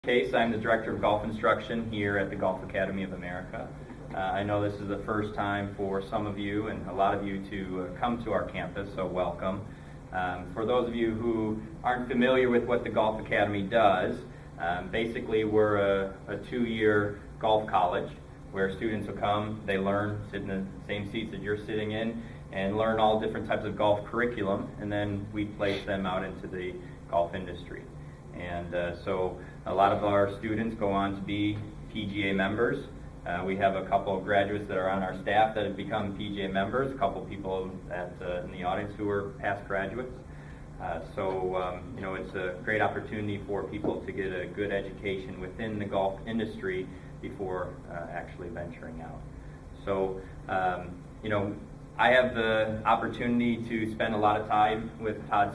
Case. I'm the Director of Golf Instruction here at the Golf Academy of America. I know this is the first time for some of you and a lot of you to come to our campus, so welcome. For those of you who aren't familiar with what the Golf Academy does, basically we're a 2-year golf college where students will come, they learn, sit in the same seats that you're sitting in, and learn all different types of golf curriculum, and then we place them out into the golf industry. And so a lot of our students go on to be PGA members. We have a couple of graduates that are on our staff that have become PGA members, a couple of people in the audience who are past graduates. It's a great opportunity for people to get a good education within the golf industry before actually venturing out. So, I have the opportunity to spend a lot of time with Todd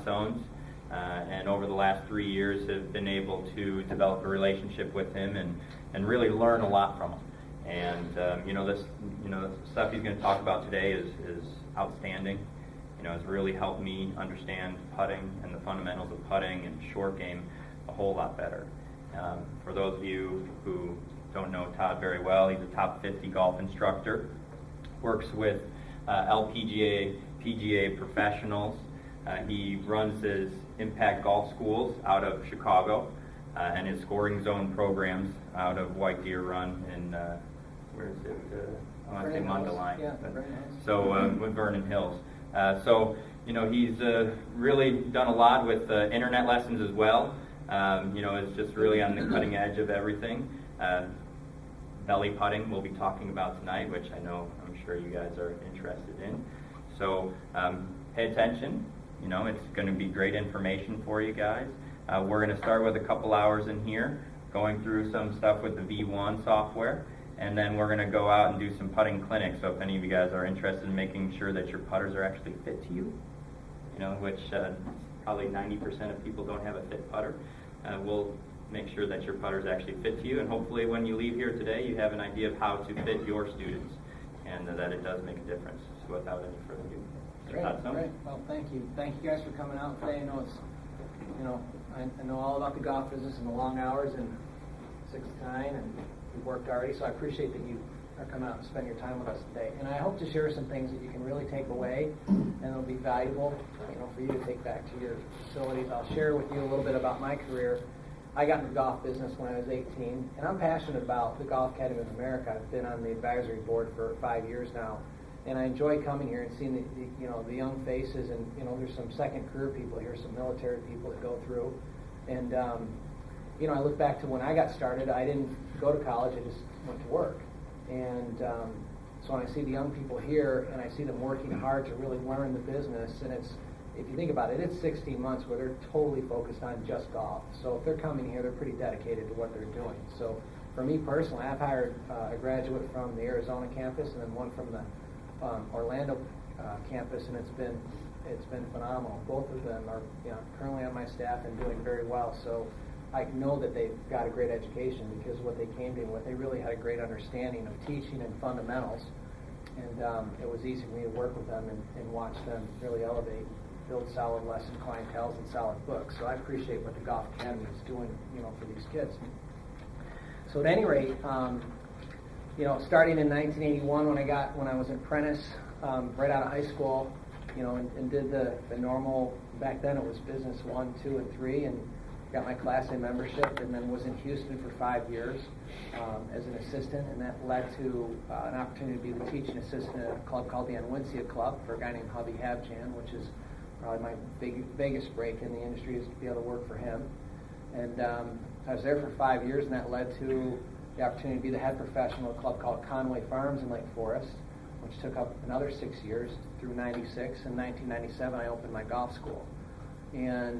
and over the last 3 years have been able to develop a relationship with him and really learn a lot from him. And the stuff he's going to talk about today is outstanding. It's really helped me understand putting and the fundamentals of putting and short game a whole lot better. For those of you who don't know Todd very well, he's a top 50 golf instructor, works with LPGA, PGA professionals. He runs his Impact Golf Schools out of Chicago and his scoring zone programs out of White Deer Run in, where is it? I want to say Mundelein. Yeah, with Vernon Hills. He's really done a lot with internet lessons as well. It's just really on the cutting edge of everything. Belly putting we'll be talking about tonight, which I'm sure you guys are interested in. So pay attention. It's going to be great information for you guys. We're going to start with a couple hours in here, going through some stuff with the V1 software, and then we're going to go out and do some putting clinics. So if any of you guys are interested in making sure that your putters are actually fit to you, which probably 90% of people don't have a fit putter, we'll make sure that your putters actually fit to you, and hopefully when you leave here today, you have an idea of how to fit your students, and that it does make a difference. So without any further ado. Great. Well, thank you. Thank you guys for coming out today. I know all about the golf business and the long hours and 6 to 9, and you've worked already, so I appreciate that you are coming out and spending your time with us today. And I hope to share some things that you can really take away, and it'll be valuable, for you to take back to your facilities. I'll share with you a little bit about my career. I got into the golf business when I was 18, and I'm passionate about the Golf Academy of America. I've been on the advisory board for 5 years now. And I enjoy coming here and seeing the young faces, and there's some second career people here, some military people that go through, and I look back to when I got started. I didn't go to college; I just went to work, and so when I see the young people here and I see them working hard to really learn the business, and if you think about it, it's 16 months where they're totally focused on just golf. So if they're coming here, they're pretty dedicated to what they're doing. So for me personally, I've hired a graduate from the Arizona campus and then one from the Orlando campus, and it's been phenomenal. Both of them are currently on my staff and doing very well. So I know that they've got a great education because what they came to with, they really had a great understanding of teaching and fundamentals, and it was easy for me to work with them and watch them really elevate, build solid lesson clienteles and solid books. So I appreciate what the Golf Academy is doing, for these kids. So at any rate, starting in 1981 when I was an apprentice, right out of high school, and did the normal, back then it was business 1, 2, and 3, and got my Class A membership, and then was in Houston for 5 years as an assistant, and that led to an opportunity to be the teaching assistant at a club called the Anwincia Club for a guy named Hubby Habjan, which is probably my biggest break in the industry, is to be able to work for him. And I was there for 5 years, and that led to the opportunity to be the head professional at a club called Conway Farms in Lake Forest, which took up another 6 years through 96. In 1997, I opened my golf school. And,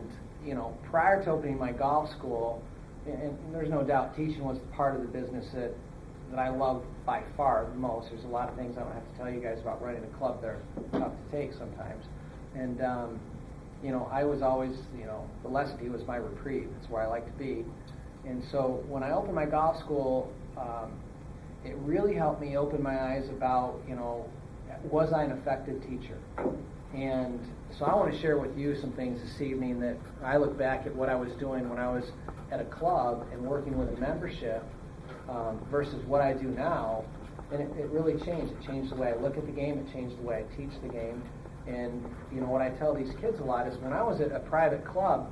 prior to opening my golf school, and there's no doubt teaching was the part of the business that I love by far the most. There's a lot of things I don't have to tell you guys about running a club that are tough to take sometimes. And, I was always, the lesson was my reprieve. It's where I like to be. And so when I opened my golf school, it really helped me open my eyes about, was I an effective teacher? And so I want to share with you some things this evening that I look back at what I was doing when I was at a club and working with a membership versus what I do now. And it really changed. It changed the way I look at the game. It changed the way I teach the game. And, what I tell these kids a lot is when I was at a private club,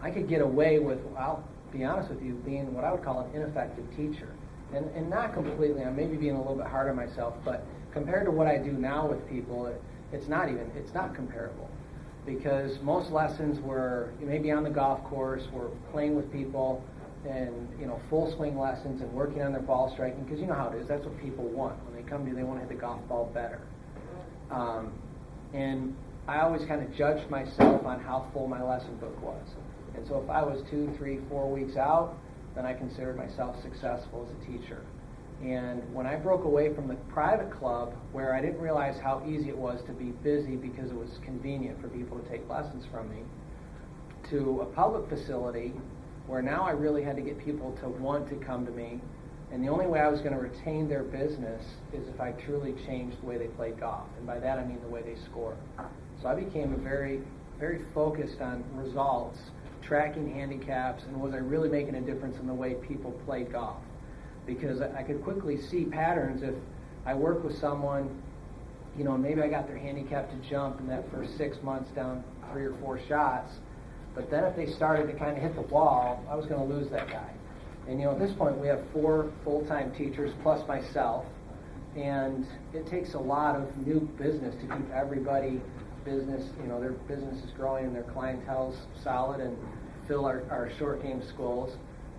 I could get away with, I'll be honest with you, being what I would call an ineffective teacher. And not completely, I'm maybe being a little bit hard on myself, but compared to what I do now with people, it's not comparable. Because most lessons were maybe on the golf course, we're playing with people, and full swing lessons and working on their ball striking, because you know how it is, that's what people want. When they come to you, they want to hit the golf ball better. And I always kind of judged myself on how full my lesson book was. And so if I was 2, 3, 4 weeks out, then I considered myself successful as a teacher. And when I broke away from the private club, where I didn't realize how easy it was to be busy because it was convenient for people to take lessons from me, to a public facility where now I really had to get people to want to come to me. And the only way I was going to retain their business is if I truly changed the way they played golf. And by that I mean the way they score. So I became very, very focused on results, tracking handicaps, and was I really making a difference in the way people played golf? Because I could quickly see patterns if I worked with someone, maybe I got their handicap to jump in that first 6 months down 3 or 4 shots, but then if they started to kind of hit the wall, I was going to lose that guy. And at this point we have 4 full-time teachers plus myself, and it takes a lot of new business to keep everybody business, their business is growing and their clientele's solid and fill our short game schools.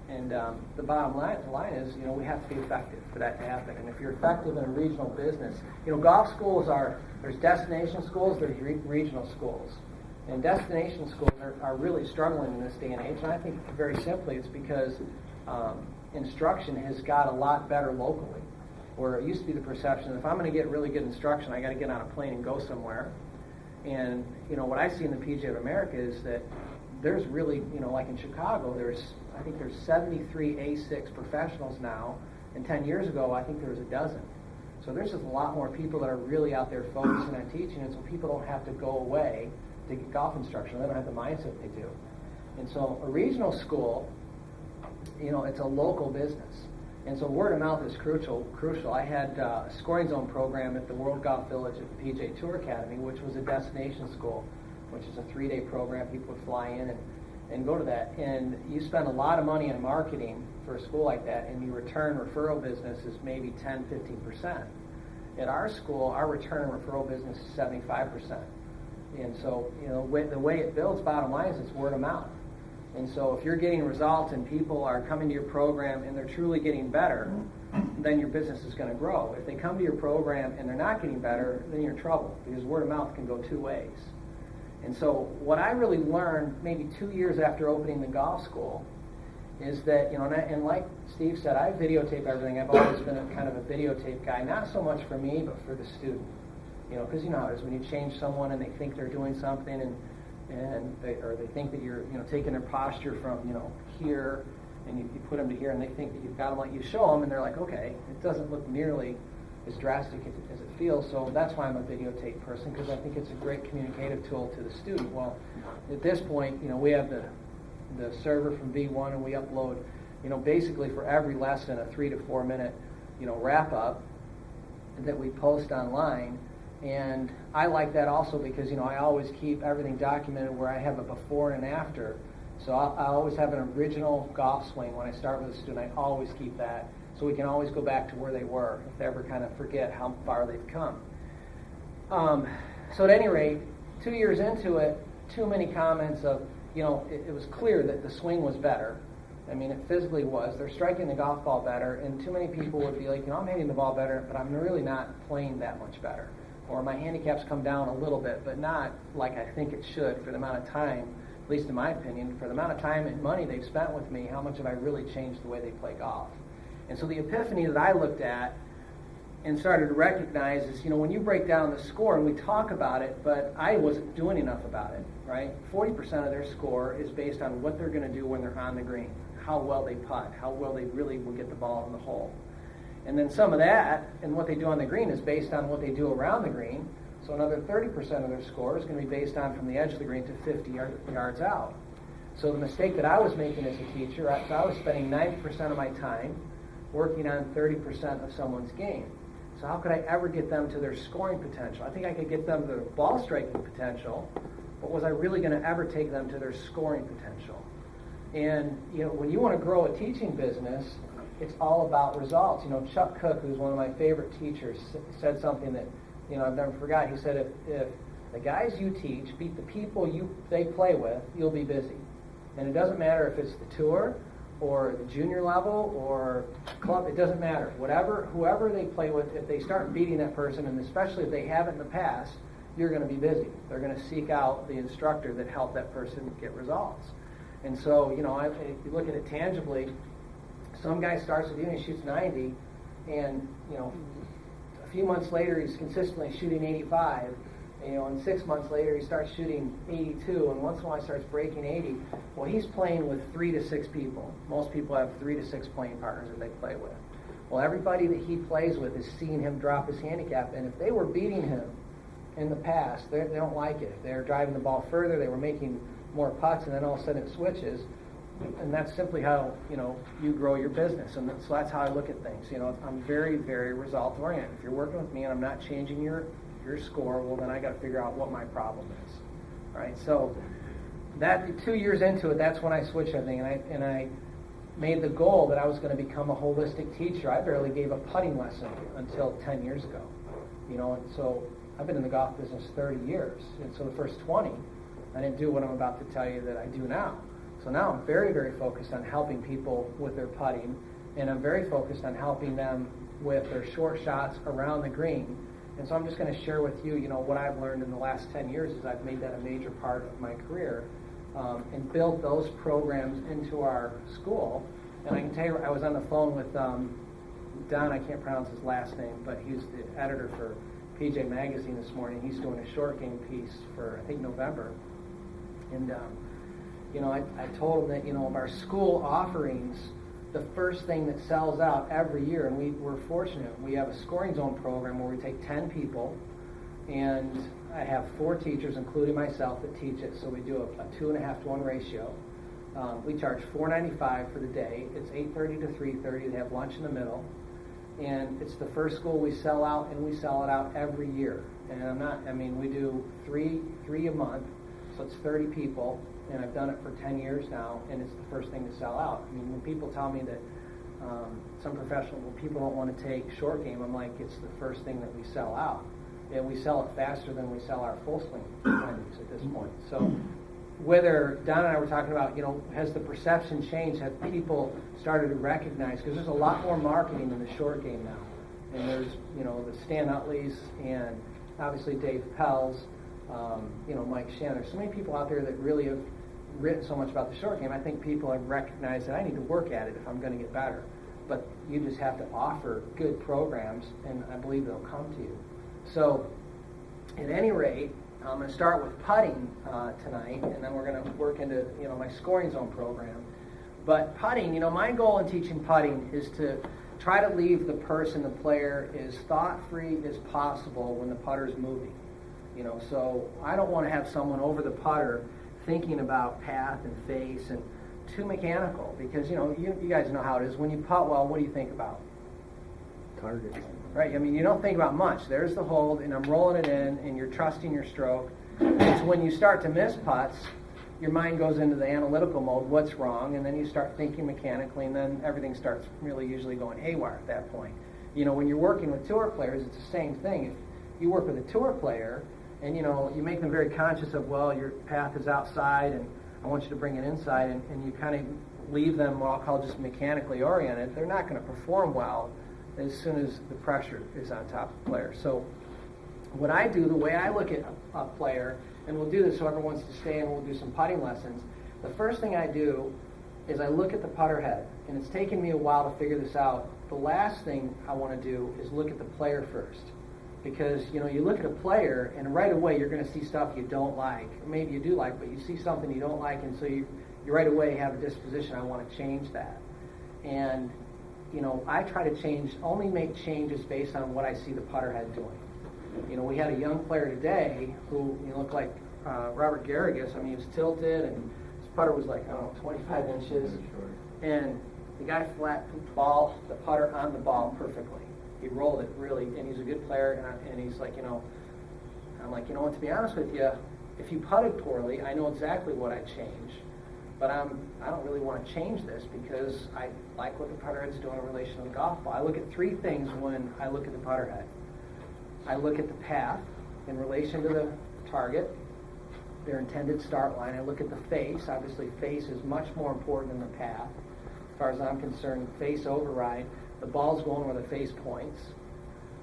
And the bottom line is, we have to be effective for that to happen. And if you're effective in a regional business, golf schools there's destination schools, there's regional schools. And destination schools are really struggling in this day and age. And I think very simply it's because instruction has got a lot better locally. Where it used to be the perception that if I'm going to get really good instruction, I got to get on a plane and go somewhere. And, what I see in the PGA of America is that there's really, like in Chicago, I think there's 73 A6 professionals now, and 10 years ago, I think there was a dozen. So there's just a lot more people that are really out there focusing on teaching, and so people don't have to go away to get golf instruction. They don't have the mindset they do. And so a regional school, it's a local business. And so word of mouth is crucial. I had a scoring zone program at the World Golf Village at the PGA Tour Academy, which was a destination school, which is a 3-day program. People would fly in and go to that. And you spend a lot of money in marketing for a school like that, and your return referral business is maybe 10, 15%. At our school, our return referral business is 75%. And so, the way it builds, bottom line is it's word of mouth. And so if you're getting results and people are coming to your program and they're truly getting better, then your business is going to grow. If they come to your program and they're not getting better, then you're in trouble, because word of mouth can go 2 ways. And so what I really learned maybe 2 years after opening the golf school is that, and like Steve said, I videotape everything. I've always been a kind of a videotape guy, not so much for me, but for the student. Because how it is when you change someone and they think they're doing something and they think that you're taking their posture from here and you put them to here, and they think that you've got them, like you show them and they're like, okay, it doesn't look nearly as drastic as it feels. So that's why I'm a videotape person, because I think it's a great communicative tool to the student. Well, at this point, we have the server from V1, and we upload basically for every lesson a 3 to 4 minute wrap up that we post online. And I like that also because, I always keep everything documented where I have a before and an after. So I always have an original golf swing when I start with a student. I always keep that so we can always go back to where they were if they ever kind of forget how far they've come. So at any rate, 2 years into it, too many comments of, it was clear that the swing was better. I mean, it physically was. They're striking the golf ball better, and too many people would be like, I'm hitting the ball better, but I'm really not playing that much better. Or my handicaps come down a little bit, but not like I think it should for the amount of time, at least in my opinion, for the amount of time and money they've spent with me, how much have I really changed the way they play golf? And so the epiphany that I looked at and started to recognize is, when you break down the score, and we talk about it, but I wasn't doing enough about it, right? 40% of their score is based on what they're going to do when they're on the green, how well they putt, how well they really will get the ball in the hole. And then some of that and what they do on the green is based on what they do around the green. So So another 30% of their score is going to be based on from the edge of the green to 50 yards out. So the mistake that I was making as a teacher, I was spending 90% of my time working on 30% of someone's game. So how could I ever get them to their scoring potential? I think I could get them to their ball striking potential, but was I really going to ever take them to their scoring potential? And when you want to grow a teaching business, it's all about results. Chuck Cook, who's one of my favorite teachers, said something that I've never forgot. He said, if the guys you teach beat the people they play with, you'll be busy. And it doesn't matter if it's the tour or the junior level or club, it doesn't matter. Whoever they play with, if they start beating that person, and especially if they haven't in the past, you're going to be busy. They're going to seek out the instructor that helped that person get results. And so, if you look at it tangibly, some guy starts with you and he shoots 90, and, a few months later he's consistently shooting 85, and 6 months later he starts shooting 82, and once in a while he starts breaking 80. Well, he's playing with 3 to 6 people. Most people have 3 to 6 playing partners that they play with. Well, everybody that he plays with is seeing him drop his handicap, and if they were beating him in the past, they don't like it. If they're driving the ball further, they were making more putts, and then all of a sudden it switches. And that's simply how you grow your business, and so that's how I look at things. I'm very, very result oriented. If you're working with me and I'm not changing your score, well, then I got to figure out what my problem is. All right. So that 2 years into it, that's when I switched everything, and I made the goal that I was going to become a holistic teacher. I barely gave a putting lesson until 10 years ago. And so I've been in the golf business 30 years, and so the first 20, I didn't do what I'm about to tell you that I do now. So now I'm very, very focused on helping people with their putting, and I'm very focused on helping them with their short shots around the green. And so I'm just going to share with you, what I've learned in the last 10 years is I've made that a major part of my career, and built those programs into our school. And I can tell you, I was on the phone with Don, I can't pronounce his last name, but he's the editor for PJ Magazine this morning. He's doing a short game piece for, I think, November. And I told him that, of our school offerings, the first thing that sells out every year, and we're fortunate, we have a scoring zone program where we take 10 people, and I have 4 teachers, including myself, that teach it, so we do a 2.5 to 1 ratio. We charge $4.95 for the day. It's 8:30 to 3:30. They have lunch in the middle, and it's the first school we sell out, and we sell it out every year. And we do three a month, so it's 30 people. And I've done it for 10 years now, and it's the first thing to sell out. When people tell me that some people don't want to take short game, I'm like, it's the first thing that we sell out. And we sell it faster than we sell our full swing menus at this point. So whether Don and I were talking about, has the perception changed? Have people started to recognize? Because there's a lot more marketing in the short game now. And there's, the Stan Utleys and obviously Dave Pell's, Mike Shannon. There's so many people out there that really have written so much about the short game. I think people have recognized that I need to work at it if I'm going to get better. But you just have to offer good programs, and I believe they'll come to you. So, at any rate, I'm going to start with putting tonight, and then we're going to work into my scoring zone program. But putting, my goal in teaching putting is to try to leave the player, as thought-free as possible when the putter's moving. So I don't want to have someone over the putter thinking about path and face and too mechanical, because you guys know how it is. When you putt well, what do you think about? Target. Right. You don't think about much. There's the hold, and I'm rolling it in, and you're trusting your stroke. It's when you start to miss putts, your mind goes into the analytical mode. What's wrong? And then you start thinking mechanically, and then everything starts really usually going haywire at that point. When you're working with tour players, it's the same thing. If you work with a tour player, and you make them very conscious of, well, your path is outside, and I want you to bring it inside, and you kind of leave them what I'll call just mechanically oriented, they're not going to perform well as soon as the pressure is on top of the player. So what I do, the way I look at a player, and we'll do this, whoever wants to stay, and we'll do some putting lessons, the first thing I do is I look at the putter head, and it's taken me a while to figure this out. The last thing I want to do is look at the player first. Because, you look at a player, and right away you're going to see stuff you don't like. Maybe you do like, but you see something you don't like, and so you right away have a disposition, I want to change that. And, I try to only make changes based on what I see the putter head doing. We had a young player today who looked like Robert Garrigus. I mean, he was tilted, and his putter was like, I don't know, 25 inches. And the guy flat the putter on the ball perfectly. He rolled it really, and he's a good player. And he's like, I'm like, what, to be honest with you, if you putted poorly, I know exactly what I'd change. But I don't really want to change this because I like what the putter head's doing in relation to the golf ball. I look at three things when I look at the putter head. I look at the path in relation to the target, their intended start line. I look at the face. Obviously, face is much more important than the path. As far as I'm concerned, face override. The ball's going where the face points.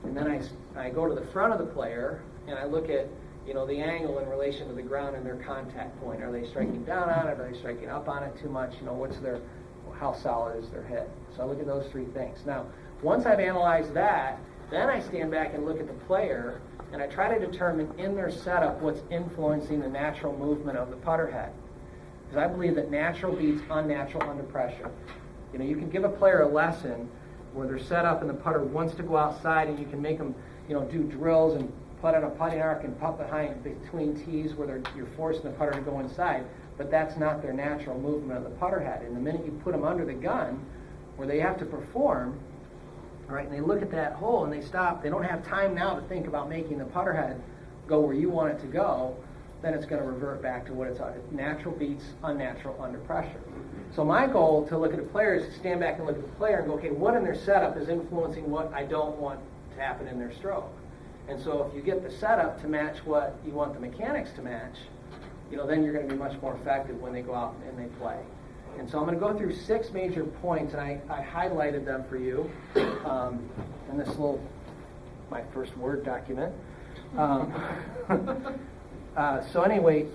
And then I go to the front of the player and I look at the angle in relation to the ground and their contact point. Are they striking down on it? Are they striking up on it too much? How solid is their head? So I look at those three things. Now, once I've analyzed that, then I stand back and look at the player and I try to determine in their setup what's influencing the natural movement of the putter head. Because I believe that natural beats unnatural under pressure. You can give a player a lesson where they're set up and the putter wants to go outside, and you can make them, do drills and putt on a putting arc and putt between tees where you're forcing the putter to go inside, but that's not their natural movement of the putter head. And the minute you put them under the gun, where they have to perform, all right, and they look at that hole and they stop, they don't have time now to think about making the putter head go where you want it to go, then it's going to revert back to what it's natural beats unnatural under pressure. So my goal to look at a player is to stand back and look at the player and go, okay, what in their setup is influencing what I don't want to happen in their stroke? And so if you get the setup to match what you want the mechanics to match, then you're going to be much more effective when they go out and they play. And so I'm going to go through 6 major points, and I highlighted them for you in this my first Word document. So anyway,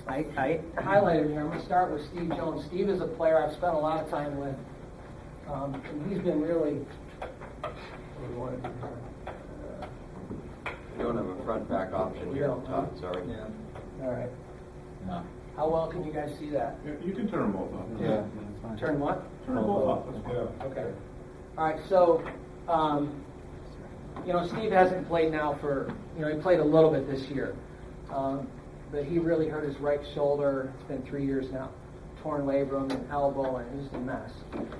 I highlighted here. I'm going to start with Steve Jones. Steve is a player I've spent a lot of time with. And he's been really... You don't have a front-back option here, Todd, sorry. Yeah. All right. No. How well can you guys see that? Yeah, you can turn them both off. Yeah. Turn what? Turn them both off. Yeah. Okay. All right, so, Steve hasn't played now for, he played a little bit this year. But he really hurt his right shoulder. It's been 3 years now. Torn labrum and elbow, and it was just a mess.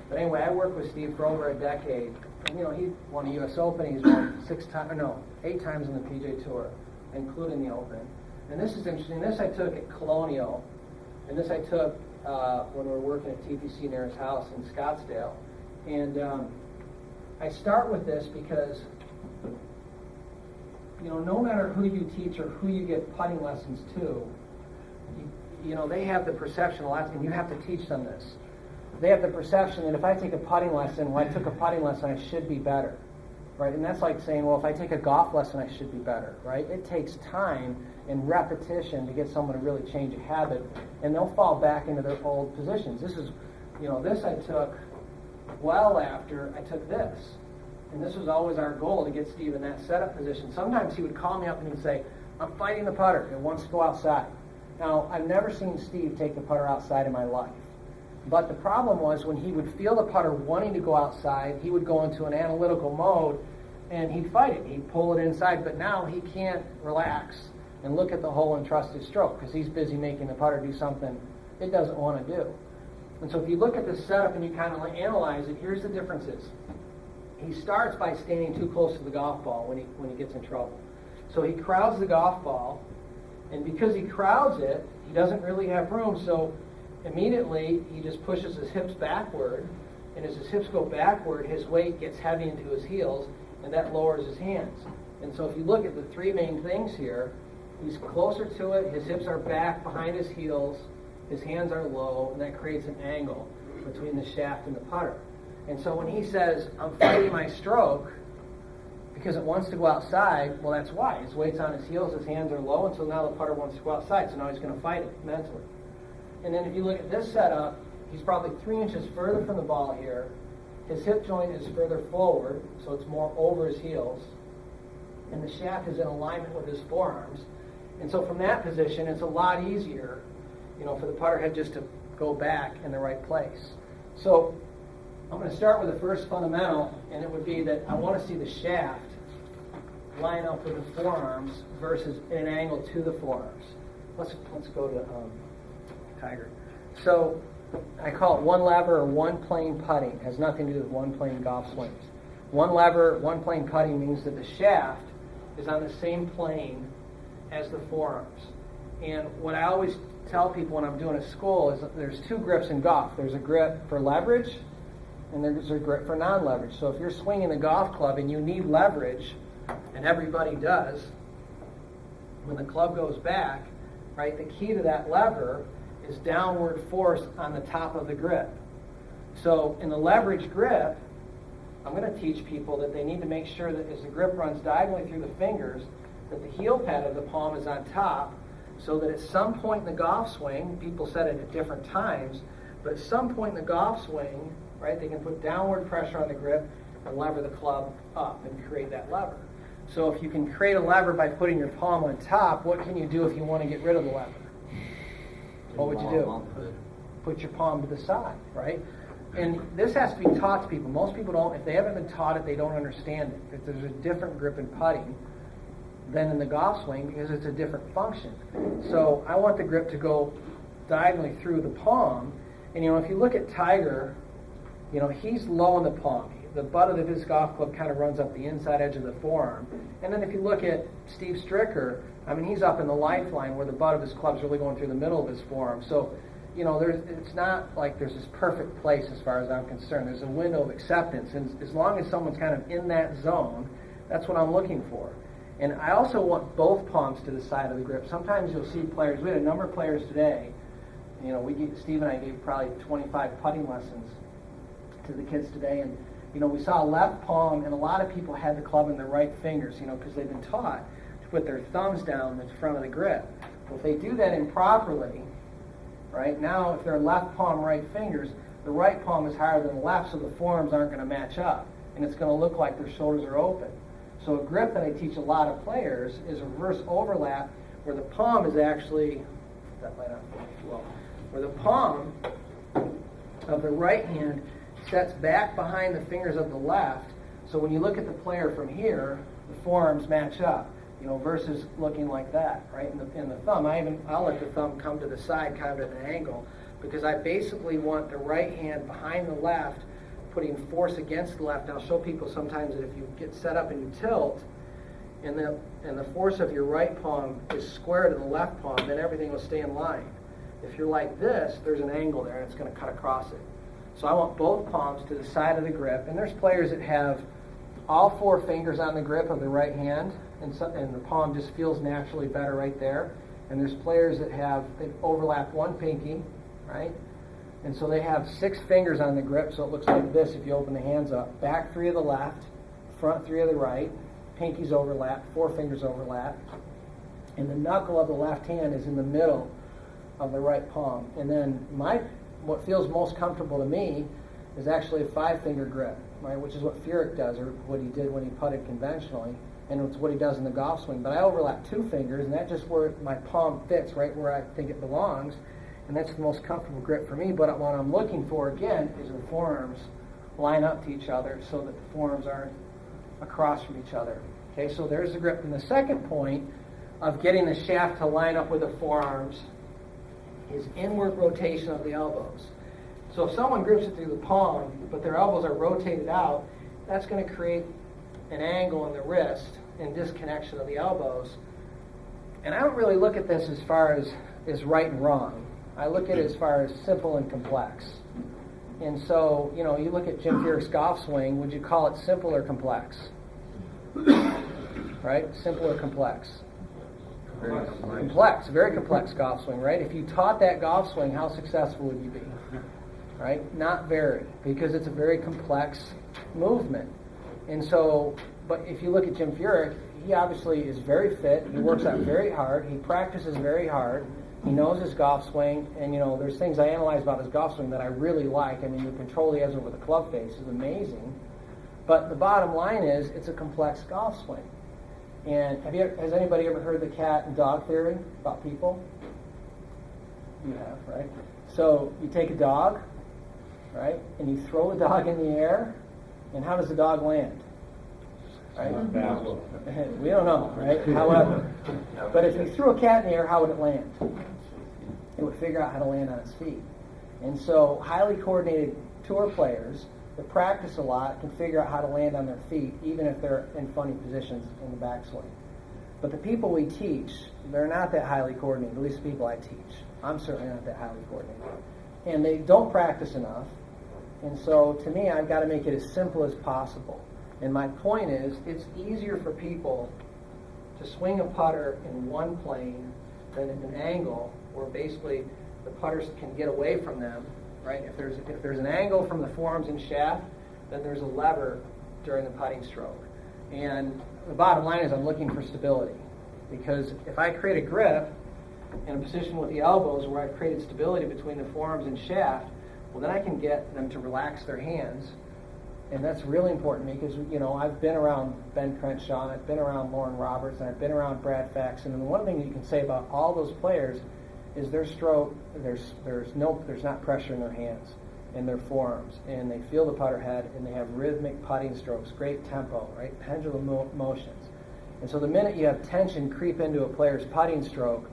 But anyway, I worked with Steve for over a decade. And, he won a U.S. Open. He's won 8 times on the PGA Tour, including the Open. And this is interesting. This I took at Colonial, and this I took when we were working at TPC near his house in Scottsdale. And I start with this because, no matter who you teach or who you give putting lessons to, they have the perception a lot, and you have to teach them this. They have the perception that if I take a putting lesson, I took a putting lesson, I should be better, right? And that's like saying, well, if I take a golf lesson, I should be better, right? It takes time and repetition to get someone to really change a habit, and they'll fall back into their old positions. This is, this I took well after I took this. And this was always our goal, to get Steve in that setup position. Sometimes he would call me up and he'd say, I'm fighting the putter, it wants to go outside. Now, I've never seen Steve take the putter outside in my life. But the problem was when he would feel the putter wanting to go outside, he would go into an analytical mode and he'd fight it. He'd pull it inside, but now he can't relax and look at the hole and trust his stroke because he's busy making the putter do something it doesn't want to do. And so if you look at this setup and you kind of analyze it, here's the differences. He starts by standing too close to the golf ball when he gets in trouble. So he crowds the golf ball, and because he crowds it, he doesn't really have room, so immediately he just pushes his hips backward, and as his hips go backward, his weight gets heavy into his heels, and that lowers his hands. And so if you look at the 3 main things here, he's closer to it, his hips are back behind his heels, his hands are low, and that creates an angle between the shaft and the putter. And so when he says, I'm fighting my stroke because it wants to go outside, well, that's why. His weight's on his heels, his hands are low, and so now the putter wants to go outside, so now he's going to fight it mentally. And then if you look at this setup, he's probably 3 inches further from the ball here. His hip joint is further forward, so it's more over his heels. And the shaft is in alignment with his forearms. And so from that position, it's a lot easier, for the putter head just to go back in the right place. So I'm going to start with the first fundamental, and it would be that I want to see the shaft line up with the forearms versus an angle to the forearms. Let's go to Tiger. So I call it one lever or one plane putting. It has nothing to do with one plane golf swings. One lever, one plane putting means that the shaft is on the same plane as the forearms. And what I always tell people when I'm doing a school is that there's two grips in golf. There's a grip for leverage and there's a grip for non-leverage. So if you're swinging the golf club and you need leverage, and everybody does, when the club goes back, right, the key to that lever is downward force on the top of the grip. So in the leverage grip, I'm going to teach people that they need to make sure that as the grip runs diagonally through the fingers, that the heel pad of the palm is on top, so that at some point in the golf swing, people said it at different times, but at some point in the golf swing, right, they can put downward pressure on the grip and lever the club up and create that lever. So if you can create a lever by putting your palm on top, what can you do if you want to get rid of the lever? What would you do? Put your palm to the side, right? And this has to be taught to people. Most people don't, if they haven't been taught it, they don't understand it. If there's a different grip in putting than in the golf swing because it's a different function. So I want the grip to go diagonally through the palm. And if you look at Tiger, he's low in the palm. The butt of his golf club kind of runs up the inside edge of the forearm. And then if you look at Steve Stricker, he's up in the lifeline where the butt of his club's really going through the middle of his forearm. So, it's not like there's this perfect place as far as I'm concerned. There's a window of acceptance. And as long as someone's kind of in that zone, that's what I'm looking for. And I also want both palms to the side of the grip. Sometimes you'll see players, we had a number of players today, Steve and I gave probably 25 putting lessons to the kids today, and we saw a left palm, and a lot of people had the club in their right fingers, because they've been taught to put their thumbs down in front of the grip. Well, if they do that improperly, right, now if they're left palm, right fingers, the right palm is higher than the left, so the forearms aren't going to match up, and it's going to look like their shoulders are open. So a grip that I teach a lot of players is a reverse overlap, where the palm is actually, that might not finish well, where the palm of the right hand sets back behind the fingers of the left. So when you look at the player from here, the forearms match up, versus looking like that, right? In the thumb, I'll let the thumb come to the side kind of at an angle, because I basically want the right hand behind the left, putting force against the left. I'll show people sometimes that if you get set up and you tilt, and the force of your right palm is square to the left palm, then everything will stay in line. If you're like this, there's an angle there, and it's going to cut across it. So I want both palms to the side of the grip, and there's players that have all four fingers on the grip of the right hand, and the palm just feels naturally better right there. And there's players that they overlap one pinky, right? And so they have 6 fingers on the grip, so it looks like this if you open the hands up. Back 3 of the left, front 3 of the right, pinkies overlap, 4 fingers overlap, and the knuckle of the left hand is in the middle of the right palm. And then what feels most comfortable to me is actually a 5-finger grip, right, which is what Furyk does, or what he did when he putted conventionally, and it's what he does in the golf swing. But I overlap 2 fingers, and that's just where my palm fits, right where I think it belongs, and that's the most comfortable grip for me. But what I'm looking for, again, is the forearms line up to each other so that the forearms aren't across from each other. Okay, so there's the grip. And the second point of getting the shaft to line up with the forearms is inward rotation of the elbows. So if someone grips it through the palm, but their elbows are rotated out, that's going to create an angle in the wrist and disconnection of the elbows. And I don't really look at this as far as right and wrong. I look at it as far as simple and complex. And so, you look at Jim Furyk's golf swing, would you call it simple or complex? Right? Simple or complex? Complex, very complex golf swing, right? If you taught that golf swing, how successful would you be? Right? Not very, because it's a very complex movement. And so, but if you look at Jim Furyk, he obviously is very fit, he works out very hard, he practices very hard, he knows his golf swing, and there's things I analyze about his golf swing that I really like. The control he has over the club face is amazing. But the bottom line is, it's a complex golf swing. And has anybody ever heard the cat and dog theory about people? You have, right? So you take a dog, right, and you throw the dog in the air, and how does the dog land? right? We don't know, right? However, but if you threw a cat in the air, how would it land? It would figure out how to land on its feet. And so highly coordinated tour players that practice a lot can figure out how to land on their feet, even if they're in funny positions in the backswing. But the people we teach, they're not that highly coordinated, at least the people I teach. I'm certainly not that highly coordinated. And they don't practice enough. And so to me, I've got to make it as simple as possible. And my point is, it's easier for people to swing a putter in one plane than in an angle where basically the putters can get away from them, right? If there's an angle from the forearms and shaft, then there's a lever during the putting stroke. And the bottom line is I'm looking for stability. Because if I create a grip in a position with the elbows where I've created stability between the forearms and shaft, well, then I can get them to relax their hands. And that's really important to me because, you know, I've been around Ben Crenshaw, and I've been around Lauren Roberts, and I've been around Brad Faxon. And one thing you can say about all those players is their stroke, there's not pressure in their hands and their forearms, and they feel the putter head, and they have rhythmic putting strokes, great tempo, right, pendulum motions. And so the minute you have tension creep into a player's putting stroke,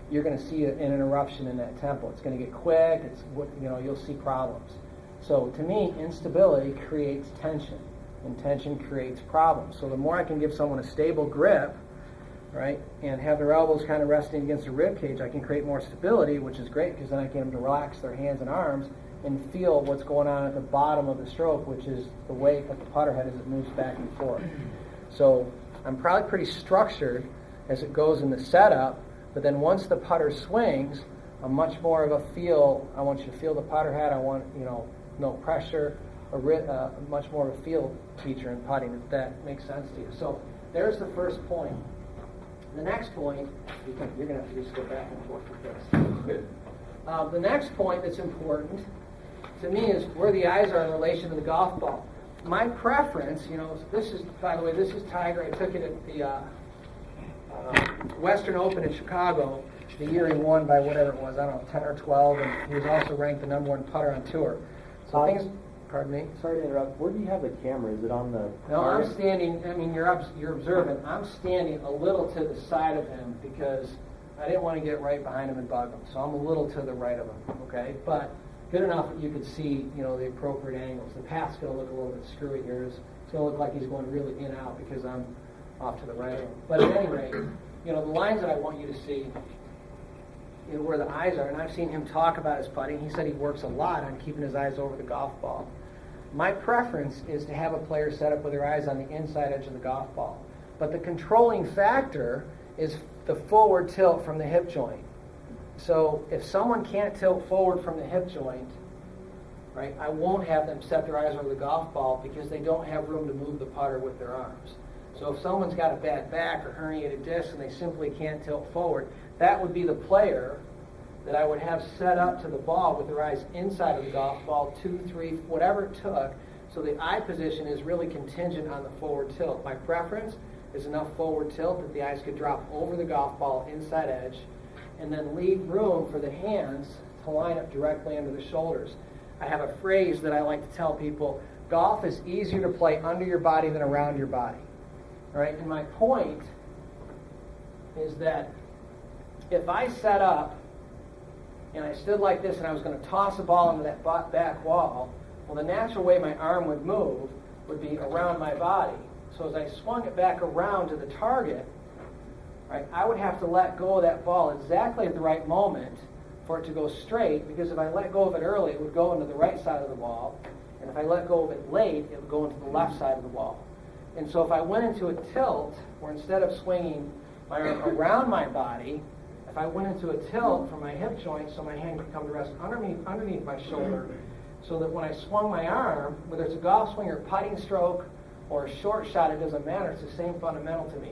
you're going to see an interruption in that tempo. It's going to get quick. You'll see problems. So to me, instability creates tension, and tension creates problems. So the more I can give someone a stable grip, right, and have their elbows kind of resting against the rib cage, I can create more stability, which is great because then I get them to relax their hands and arms and feel what's going on at the bottom of the stroke, which is the weight of the putter head as it moves back and forth. So I'm probably pretty structured as it goes in the setup, but then once the putter swings, a much more of a feel. I want you to feel the putter head. I want, no pressure, much more of a feel feature in putting, if that makes sense to you. So there's the first point. The next point, you're going to have to just go back and forth with this. Good. The next point that's important to me is where the eyes are in relation to the golf ball. My preference, this is, by the way, this is Tiger. I took it at the Western Open in Chicago the year he won by whatever it was, I don't know, 10 or 12, and he was also ranked the number one putter on tour. So pardon me? Sorry to interrupt. Where do you have the camera? Is it on the... No, I'm standing, you're observant. I'm standing a little to the side of him because I didn't want to get right behind him and bug him. So I'm a little to the right of him, okay? But good enough that you could see, the appropriate angles. The path's going to look a little bit screwy here. It's going to look like he's going really in and out because I'm off to the right of him. But at any rate, the lines that I want you to see, where the eyes are, and I've seen him talk about his putting. He said he works a lot on keeping his eyes over the golf ball. My preference is to have a player set up with their eyes on the inside edge of the golf ball. But the controlling factor is the forward tilt from the hip joint. So if someone can't tilt forward from the hip joint, right, I won't have them set their eyes over the golf ball because they don't have room to move the putter with their arms. So if someone's got a bad back or herniated disc and they simply can't tilt forward, that would be the player that I would have set up to the ball with their eyes inside of the golf ball, 2, 3, whatever it took. So the eye position is really contingent on the forward tilt. My preference is enough forward tilt that the eyes could drop over the golf ball inside edge and then leave room for the hands to line up directly under the shoulders. I have a phrase that I like to tell people: golf is easier to play under your body than around your body. All right? And my point is that if I set up and I stood like this and I was going to toss a ball into that back wall, well, the natural way my arm would move would be around my body. So as I swung it back around to the target, right, I would have to let go of that ball exactly at the right moment for it to go straight, because if I let go of it early, it would go into the right side of the wall, and if I let go of it late, it would go into the left side of the wall. And so if I went into a tilt, where instead of swinging my arm around my body, if I went into a tilt from my hip joint so my hand could come to rest underneath my shoulder, so that when I swung my arm, whether it's a golf swing or a putting stroke or a short shot, it doesn't matter, it's the same fundamental to me.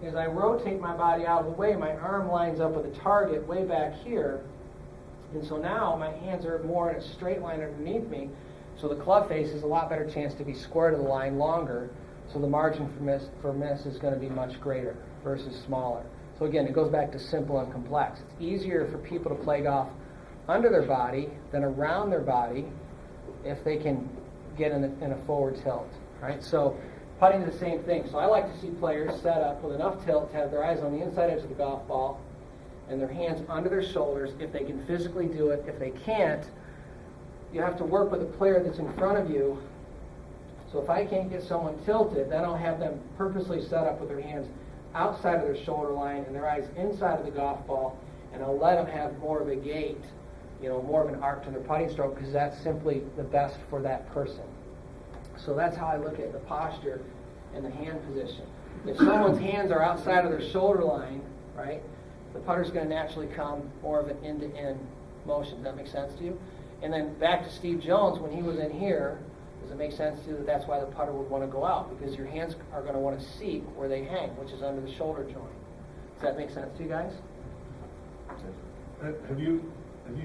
As I rotate my body out of the way, my arm lines up with a target way back here, and so now my hands are more in a straight line underneath me, so the club face is a lot better chance to be square to the line longer, so the margin for miss is going to be much greater versus smaller. So again, it goes back to simple and complex. It's easier for people to play golf under their body than around their body if they can get in a forward tilt, right? So Putting is the same thing. So I like to see players set up with enough tilt to have their eyes on the inside edge of the golf ball and their hands under their shoulders if they can physically do it. If they can't, you have to work with a player that's in front of you. So if I can't get someone tilted, then I'll have them purposely set up with their hands outside of their shoulder line and their eyes inside of the golf ball, and I'll let them have more of a gait, more of an arc to their putting stroke, because that's simply the best for that person. So that's how I look at the posture and the hand position. If someone's hands are outside of their shoulder line, right, the putter's going to naturally come more of an end-to-end motion. Does that make sense to you? And then back to Steve Jones, when he was in here, does it make sense to you that that's why the putter would want to go out? Because your hands are going to want to seek where they hang, which is under the shoulder joint. Does that make sense to you guys? Have you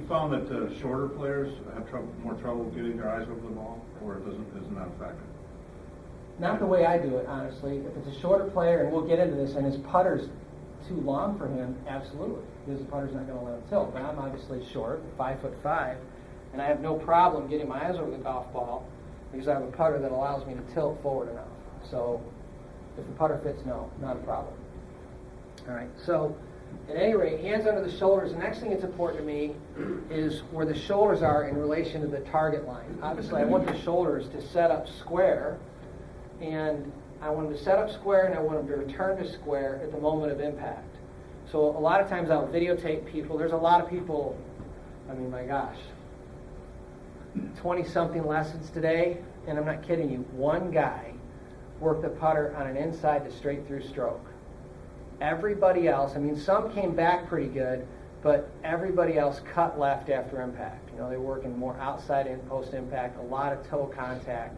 found that shorter players have more trouble getting their eyes over the ball, or isn't that a factor? Not the way I do it, honestly. If it's a shorter player, and we'll get into this, and his putter's too long for him, absolutely, because the putter's not going to let him tilt. But I'm obviously short, 5'5", and I have no problem getting my eyes over the golf ball because I have a putter that allows me to tilt forward enough. So if the putter fits, no, not a problem. All right, so at any rate, hands under the shoulders. The next thing that's important to me is where the shoulders are in relation to the target line. Obviously, I want the shoulders to set up square, and I want them to set up square, and I want them to return to square at the moment of impact. So a lot of times I'll videotape people. There's a lot of people, I mean, my gosh, 20-something lessons today, and I'm not kidding you, one guy worked the putter on an inside to straight through stroke. Everybody else, I mean, some came back pretty good, but everybody else cut left after impact. They were working more outside in post-impact, a lot of toe contact.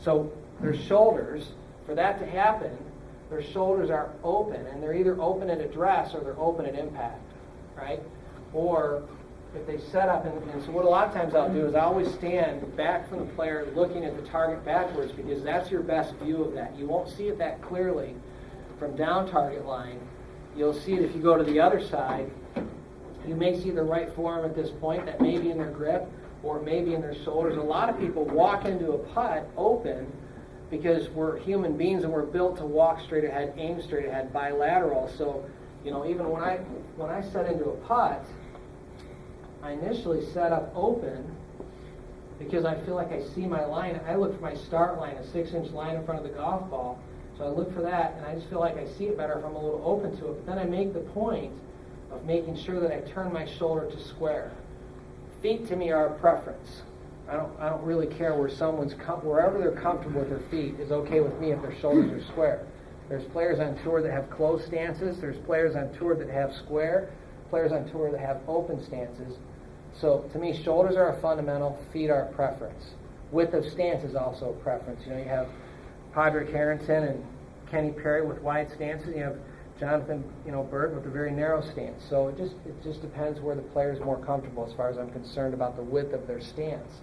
So their shoulders, for that to happen, their shoulders are open, and they're either open at address or they're open at impact, right? Or if they set up, and so what a lot of times I'll do is I always stand back from the player looking at the target backwards, because that's your best view of that. You won't see it that clearly from down target line. You'll see it if you go to the other side. You may see the right forearm at this point, that may be in their grip, or maybe in their shoulders. A lot of people walk into a putt open because we're human beings and we're built to walk straight ahead, aim straight ahead, bilateral. So, even when I set into a putt, I initially set up open because I feel like I see my line. I look for my start line, a 6-inch line in front of the golf ball. So I look for that, and I just feel like I see it better if I'm a little open to it. But then I make the point of making sure that I turn my shoulder to square. Feet to me are a preference. I don't really care where wherever they're comfortable with their feet is okay with me if their shoulders are square. There's players on tour that have closed stances. There's players on tour that have square. Players on tour that have open stances. So to me, shoulders are a fundamental, feet are a preference. Width of stance is also a preference. You have Padraig Harrington and Kenny Perry with wide stances. You have Jonathan, Bird with a very narrow stance. So it just depends where the player is more comfortable as far as I'm concerned about the width of their stance.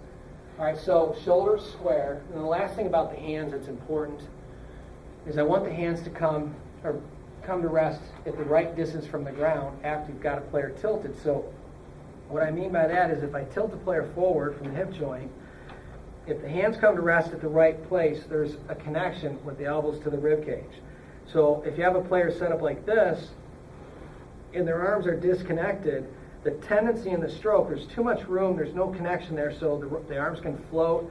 All right, so shoulders square. And the last thing about the hands that's important is I want the hands to come to rest at the right distance from the ground after you've got a player tilted. So what I mean by that is if I tilt the player forward from the hip joint, if the hands come to rest at the right place, there's a connection with the elbows to the rib cage. So if you have a player set up like this, and their arms are disconnected, the tendency in the stroke, there's too much room, there's no connection there, so the arms can float.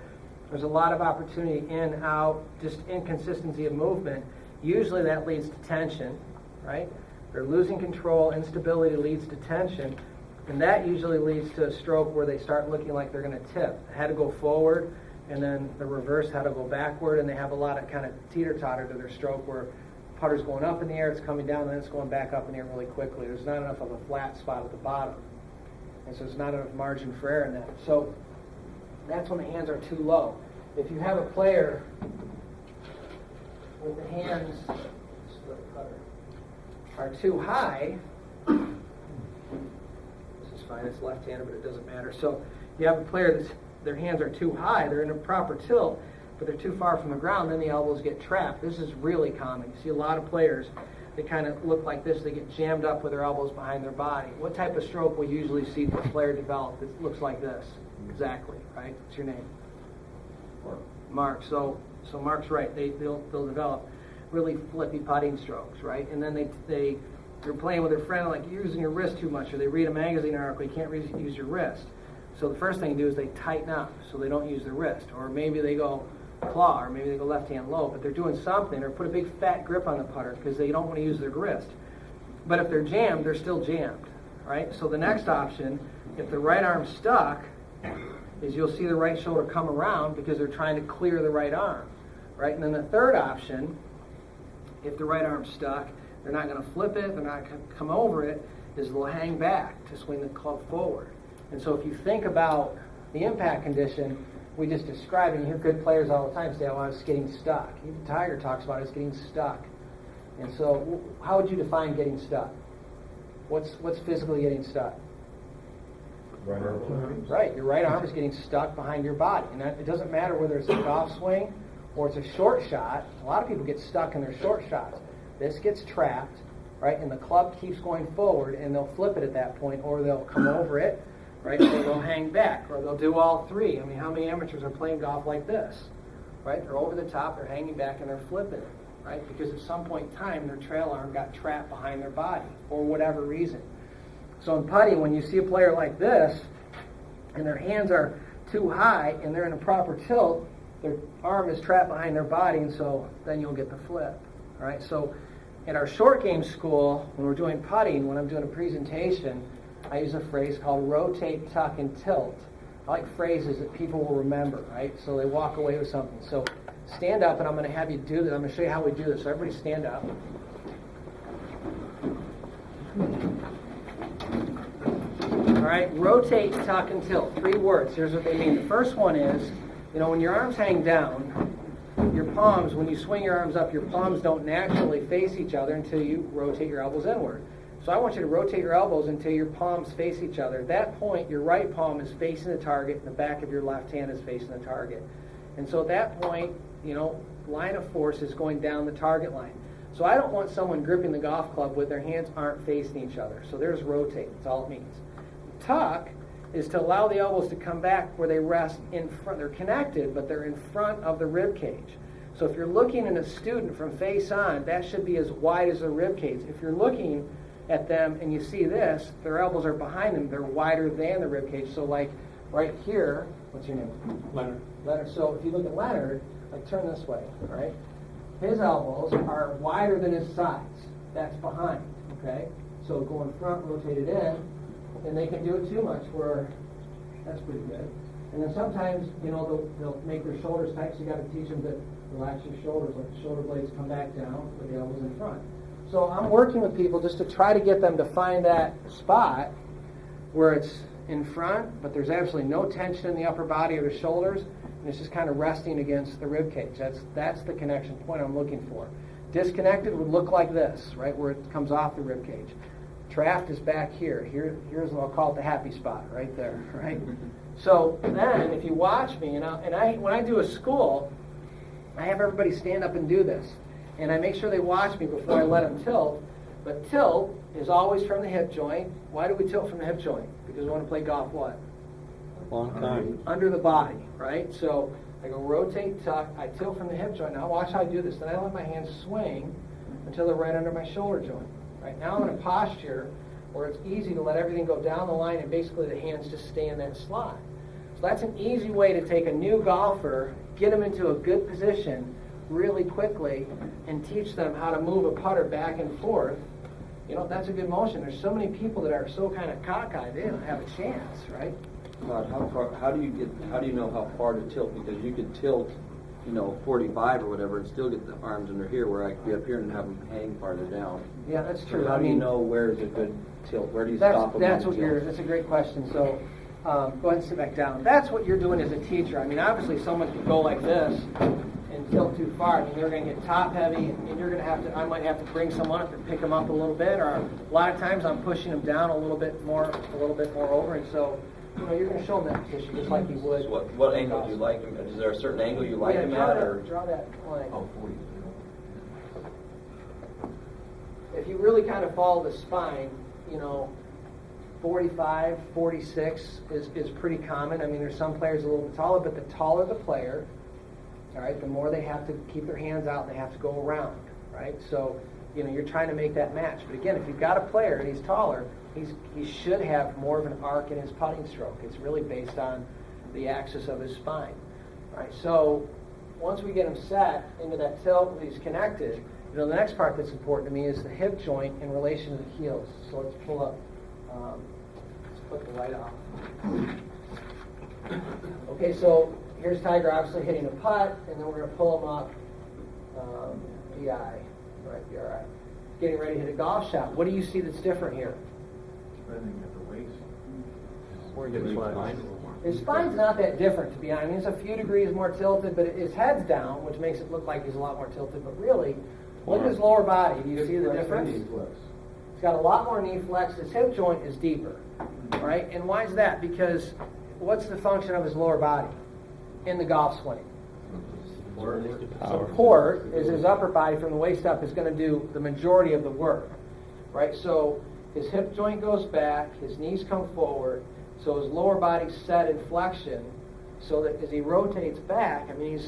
There's a lot of opportunity in, out, just inconsistency of movement. Usually that leads to tension, right? They're losing control, instability leads to tension, and that usually leads to a stroke where they start looking like they're going to tip. They had to go forward, and then the reverse had to go backward, and they have a lot of kind of teeter-totter to their stroke where putter's going up in the air, it's coming down, and then it's going back up in the air really quickly. There's not enough of a flat spot at the bottom, and so there's not enough margin for error in that. So that's when the hands are too low. If you have a player with the hands are too high, this is fine, it's left-handed, but it doesn't matter. So you have a player that's their hands are too high, they're in a proper tilt, but they're too far from the ground, then the elbows get trapped. This is really common. You see a lot of players that kind of look like this. They get jammed up with their elbows behind their body. What type of stroke we usually see a player develop that looks like this? Exactly, right? What's your name? Mark. So Mark's right. They'll develop really flippy putting strokes, right? And then they're playing with their friend, like, you're using your wrist too much, or they read a magazine article, you can't use your wrist. So the first thing you do is they tighten up so they don't use their wrist. Or maybe they go claw, or maybe they go left hand low, but they're doing something, or put a big fat grip on the putter because they don't want to use their wrist. But if they're jammed, they're still jammed, right? So the next option, if the right arm's stuck, is you'll see the right shoulder come around because they're trying to clear the right arm, right? And then the third option, if the right arm's stuck, they're not going to flip it, they're not going to come over it, is they'll hang back to swing the club forward. And so if you think about the impact condition we just described, and you hear good players all the time say, oh, I was getting stuck. Even Tiger talks about us getting stuck. And so how would you define getting stuck? What's physically getting stuck? Right arm. Right, your right arm is getting stuck behind your body. And it doesn't matter whether it's a golf swing or it's a short shot. A lot of people get stuck in their short shots. This gets trapped, right, and the club keeps going forward, and they'll flip it at that point, or they'll come over it, right, or they'll hang back, or they'll do all three. I mean, how many amateurs are playing golf like this, right? They're over the top, they're hanging back, and they're flipping it, right, because at some point in time, their trail arm got trapped behind their body for whatever reason. So in putting, when you see a player like this, and their hands are too high, and they're in a proper tilt, their arm is trapped behind their body, and so then you'll get the flip, all right? So at our short game school, when we're doing putting, when I'm doing a presentation, I use a phrase called rotate, tuck, and tilt. I like phrases that people will remember, right? So they walk away with something. So stand up, and I'm going to have you do this. I'm going to show you how we do this. So everybody stand up. All right, rotate, tuck, and tilt. 3 words. Here's what they mean. The first one is, when your arms hang down, your palms, when you swing your arms up, your palms don't naturally face each other until you rotate your elbows inward. So I want you to rotate your elbows until your palms face each other. At that point, your right palm is facing the target, and the back of your left hand is facing the target. And so at that point, line of force is going down the target line. So I don't want someone gripping the golf club with their hands aren't facing each other. So there's rotate. That's all it means. Tuck is to allow the elbows to come back where they rest in front. They're connected, but they're in front of the rib cage. So if you're looking at a student from face on, that should be as wide as the rib cage. If you're looking at them and you see this, their elbows are behind them. They're wider than the rib cage. So like right here, what's your name? Leonard. Leonard. So if you look at Leonard, like turn this way, right? His elbows are wider than his sides. That's behind, okay? So going front, rotate it in, and they can do it too much where that's pretty good. And then sometimes, they'll make their shoulders tight, so you got to teach them to relax your shoulders, let the shoulder blades come back down with the elbows in front. So I'm working with people just to try to get them to find that spot where it's in front, but there's absolutely no tension in the upper body or the shoulders, and it's just kind of resting against the rib cage. That's the connection point I'm looking for. Disconnected would look like this, right, where it comes off the rib cage. Trapped is back here. Here's what I'll call it the happy spot, right there, right? So then, if you watch me, when I do a school, I have everybody stand up and do this. And I make sure they watch me before I let them tilt. But tilt is always from the hip joint. Why do we tilt from the hip joint? Because we want to play golf what? Long time. Under the body, right? So I go rotate, tuck, I tilt from the hip joint. Now watch how I do this. Then I let my hands swing until they're right under my shoulder joint. Right now I'm in a posture where it's easy to let everything go down the line and basically the hands just stay in that slot. So that's an easy way to take a new golfer, get them into a good position really quickly, and teach them how to move a putter back and forth. That's a good motion. There's so many people that are so kind of cockeyed, they don't have a chance, right? Todd, how do you know how far to tilt? Because you could tilt, 45 or whatever, and still get the arms under here, where I could be up here and have them hang farther down. Yeah, that's true. So how do you know where is a good tilt? Where do you stop them? That's a great question. So go ahead and sit back down. That's what you're doing as a teacher. I mean, obviously someone could go like this and tilt too far. I mean, they're going to get top heavy, and you're going to have to. I might have to bring someone up and pick them up a little bit, or a lot of times I'm pushing them down a little bit more over, and so you're going to show them that position just like you would. So what angle do you like them at? Is there a certain angle you like them at? Draw that line. Oh, 40. If you really kind of follow the spine, 45, 46 is pretty common. I mean, there's some players a little bit taller, but the taller the player, all right, the more they have to keep their hands out and they have to go around, right? So, you're trying to make that match. But again, if you've got a player and he's taller, he should have more of an arc in his putting stroke. It's really based on the axis of his spine, right? So once we get him set into that tilt, he's connected. The next part that's important to me is the hip joint in relation to the heels. So let's pull up. Let's put the light off. Okay, so here's Tiger obviously hitting a putt, and then we're going to pull him up. BI, right? BRI. Getting ready to hit a golf shot. What do you see that's different here? Bending at the waist. Where you get spine. His spine's not that different, to be honest. I mean, it's a few degrees more tilted, but his head's down, which makes it look like he's a lot more tilted. But really, look at his lower body. Do you see the difference? He's got a lot more knee flex. His hip joint is deeper, right? And why is that? Because what's the function of his lower body in the golf swing? Support is his upper body from the waist up is going to do the majority of the work, right? So his hip joint goes back, his knees come forward, so his lower body's set in flexion, so that as he rotates back, I mean,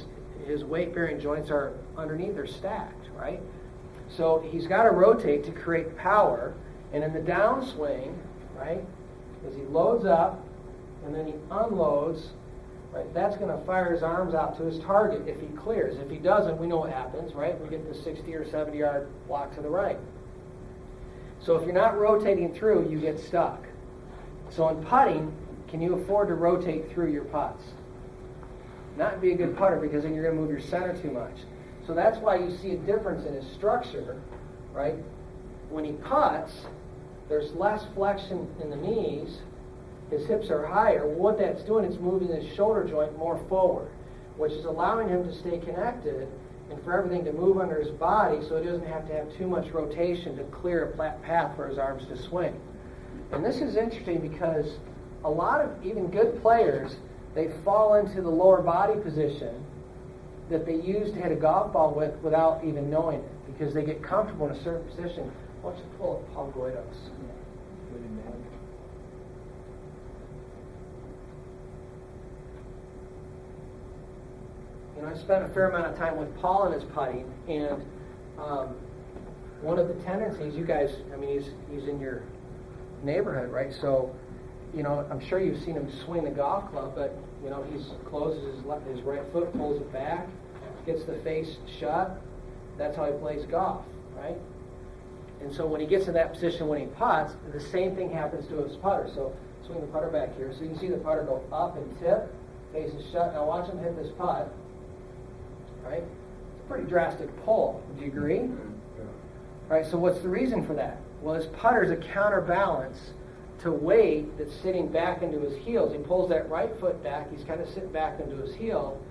his weight-bearing joints are underneath, they're stacked, right? So he's got to rotate to create power, and in the downswing, right, as he loads up and then he unloads, right, that's going to fire his arms out to his target if he clears. If he doesn't, we know what happens, right? We get the 60 or 70-yard block to the right. So if you're not rotating through, you get stuck. So in putting, can you afford to rotate through your putts? Not be a good putter, because then you're going to move your center too much. So that's why you see a difference in his structure, right? When he putts, there's less flexion in the knees. His hips are higher. What that's doing is moving his shoulder joint more forward, which is allowing him to stay connected and for everything to move under his body, so he doesn't have to have too much rotation to clear a flat path for his arms to swing. And this is interesting because a lot of even good players, they fall into the lower body position that they use to hit a golf ball with without even knowing it, because they get comfortable in a certain position. Why don't you pull up Paul Goidos? I spent a fair amount of time with Paul in his putting, and one of the tendencies, you guys, I mean, he's in your neighborhood, right? So, I'm sure you've seen him swing the golf club, but, he closes his right foot, pulls it back, gets the face shut. That's how he plays golf, right? And so when he gets in that position when he putts, the same thing happens to his putter. So swing the putter back here. So you can see the putter go up and tip, face is shut. Now watch him hit this putt. Right? It's a pretty drastic pull. Would you agree? Yeah. Right, so what's the reason for that? Well, his putter is a counterbalance to weight that's sitting back into his heels. He pulls that right foot back. He's kind of sitting back into his heel.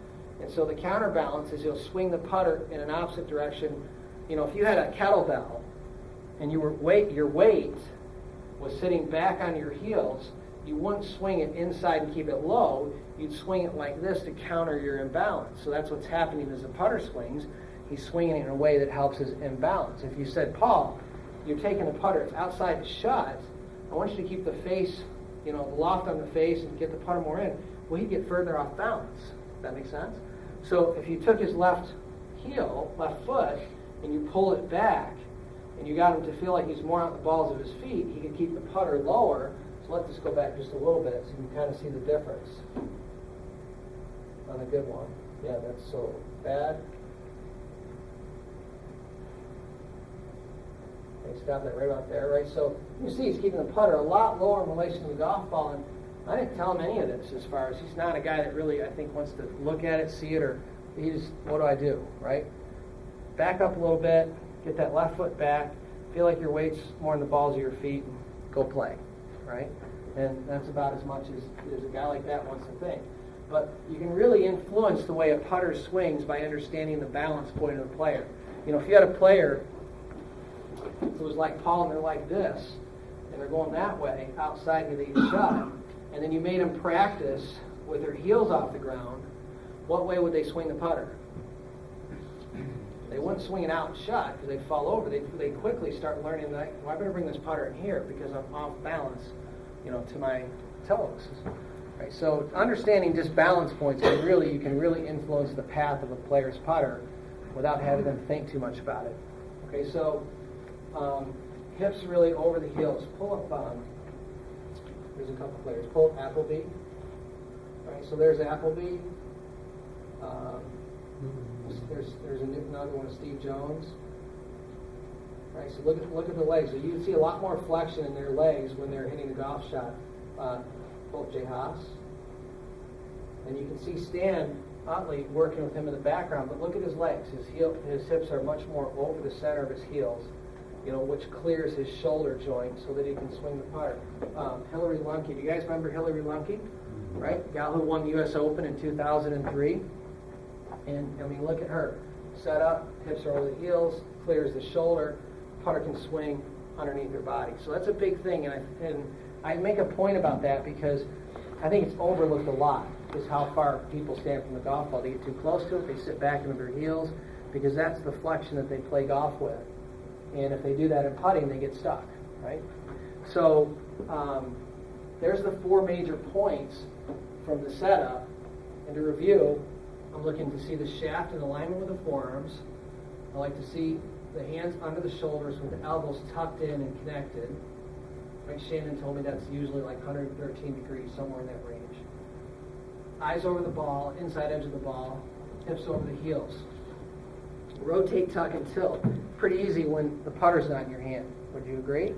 And so the counterbalance is he'll swing the putter in an opposite direction. If you had a kettlebell and your weight was sitting back on your heels, you wouldn't swing it inside and keep it low. You'd swing it like this to counter your imbalance. So that's what's happening as the putter swings. He's swinging it in a way that helps his imbalance. If you said, Paul, you're taking the putter, it's outside shut, I want you to keep the face, the loft on the face and get the putter more in. Well, he'd get further off balance. Does that make sense? So if you took his left foot, and you pull it back, and you got him to feel like he's more out the balls of his feet, he could keep the putter lower. So let this go back just a little bit so you can kind of see the difference on a good one. Yeah, that's so bad. Okay, stop that right about there, right? So you see he's keeping the putter a lot lower in relation to the golf ball, and I didn't tell him any of this as far as he's not a guy that really, I think, wants to look at it, see it, or he just, what do I do, right? Back up a little bit, get that left foot back, feel like your weight's more in the balls of your feet, and go play, right? And that's about as much as a guy like that wants to think. But you can really influence the way a putter swings by understanding the balance point of the player. If you had a player who was like Paul and they're like this, and they're going that way, outside with each shot, and then you made them practice with their heels off the ground, what way would they swing the putter? They wouldn't swing it out shut because they'd fall over. They quickly start learning that, well, I better bring this putter in here because I'm off balance, to my toes. Right? So understanding just balance points, you can really influence the path of a player's putter without having them think too much about it. Okay, so hips really over the heels. Pull up, there's a couple players. Pull up Appleby. Right, so there's Appleby. There's another one of Steve Jones. Right, so look at the legs. So you can see a lot more flexion in their legs when they're hitting the golf shot. Both Jay Haas. And you can see Stan Utley working with him in the background, but look at his legs. His hips are much more over the center of his heels, which clears his shoulder joint so that he can swing the putter. Hillary Lunke. Do you guys remember Hillary Lunke? Right? The gal who won the U.S. Open in 2003. And, I mean, look at her. Set up, hips are over the heels, clears the shoulder, putter can swing underneath her body. So that's a big thing, and I make a point about that because I think it's overlooked a lot, is how far people stand from the golf ball. They get too close to it, they sit back into their heels, because that's the flexion that they play golf with. And if they do that in putting, they get stuck, right? So there's the 4 major points from the setup. And to review, I'm looking to see the shaft in alignment with the forearms. I like to see the hands under the shoulders with the elbows tucked in and connected. Right, Shannon told me that's usually like 113 degrees, somewhere in that range. Eyes over the ball, inside edge of the ball, hips over the heels. Rotate, tuck, and tilt. Pretty easy when the putter's not in your hand. Would you agree?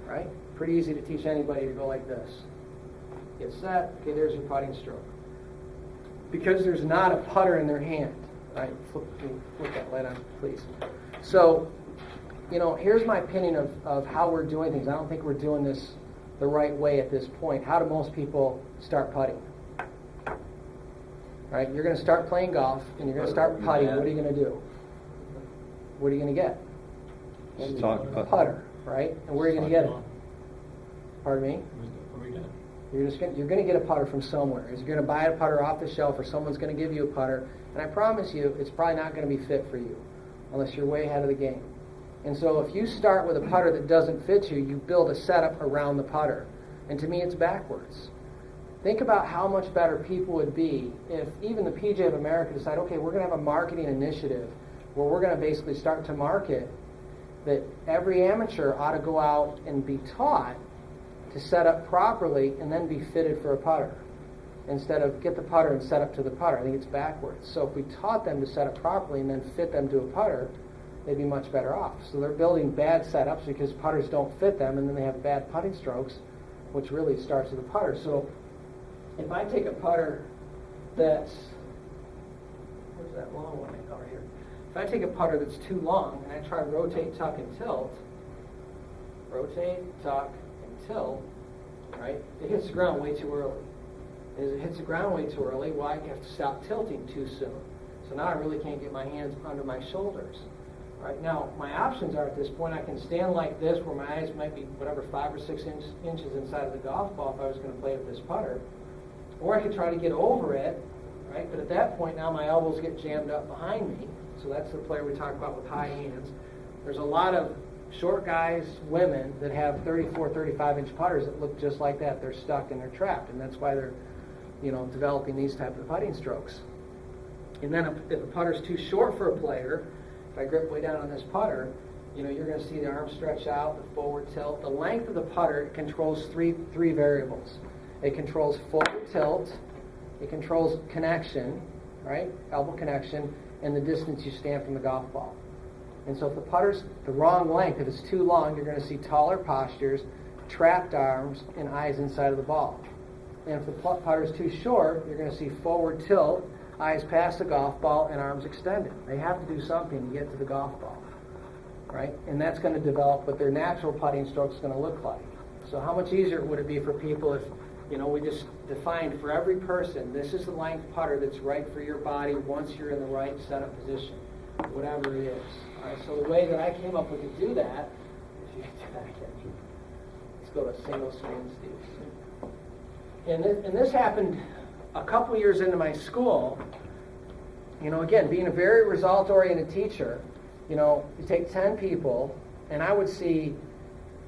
Right? Pretty easy to teach anybody to go like this. Get set. Okay, there's your putting stroke. Because there's not a putter in their hand. Right? Flip that light on, please. So, here's my opinion of how we're doing things. I don't think we're doing this the right way at this point. How do most people start putting? Right? You're going to start playing golf, and you're going to start putting. What are you going to do? What are you going to get? A putter, right? And where are you going to get it? Pardon me? You're going to get a putter from somewhere. You're going to buy a putter off the shelf, or someone's going to give you a putter, and I promise you, it's probably not going to be fit for you, unless you're way ahead of the game. And so if you start with a putter that doesn't fit you, you build a setup around the putter. And to me, it's backwards. Think about how much better people would be if even the PGA of America decide, okay, we're going to have a marketing initiative where we're going to basically start to market that every amateur ought to go out and be taught to set up properly and then be fitted for a putter, instead of get the putter and set up to the putter. I think it's backwards. So if we taught them to set up properly and then fit them to a putter, they'd be much better off. So they're building bad setups because putters don't fit them, and then they have bad putting strokes, which really starts with the putter. So if I take a putter that's, where's that long one? Oh, right here. If I take a putter that's too long and I try to rotate, tuck, and tilt, rotate, tuck, and tilt, right, it hits the ground way too early. As it hits the ground way too early, well, I have to stop tilting too soon. So now I really can't get my hands under my shoulders. Right now, my options are at this point, I can stand like this where my eyes might be, 5 or 6 inches inside of the golf ball if I was going to play with this putter. Or I could try to get over it, right? But at that point, now my elbows get jammed up behind me. So that's the player we talk about with high hands. There's a lot of short guys, women, that have 34, 35-inch putters that look just like that. They're stuck and they're trapped, and that's why they're, developing these type of putting strokes. And then if the putter's too short for a player, if I grip way down on this putter, you're going to see the arm stretch out, the forward tilt. The length of the putter controls three variables. It controls forward tilt, it controls connection, right, elbow connection, and the distance you stand from the golf ball. And so if the putter's the wrong length, if it's too long, you're going to see taller postures, trapped arms, and eyes inside of the ball. And if the putter's too short, you're going to see forward tilt, eyes past the golf ball, and arms extended. They have to do something to get to the golf ball, right? And that's going to develop what their natural putting stroke is going to look like. So how much easier would it be for people if, we just defined for every person, this is the length putter that's right for your body once you're in the right setup position, whatever it is. All right, so the way that I came up with to do that, if you can do that again, let's go to single swing, Steve. And this happened a couple years into my school. Again, being a very result-oriented teacher, you take 10 people, and I would see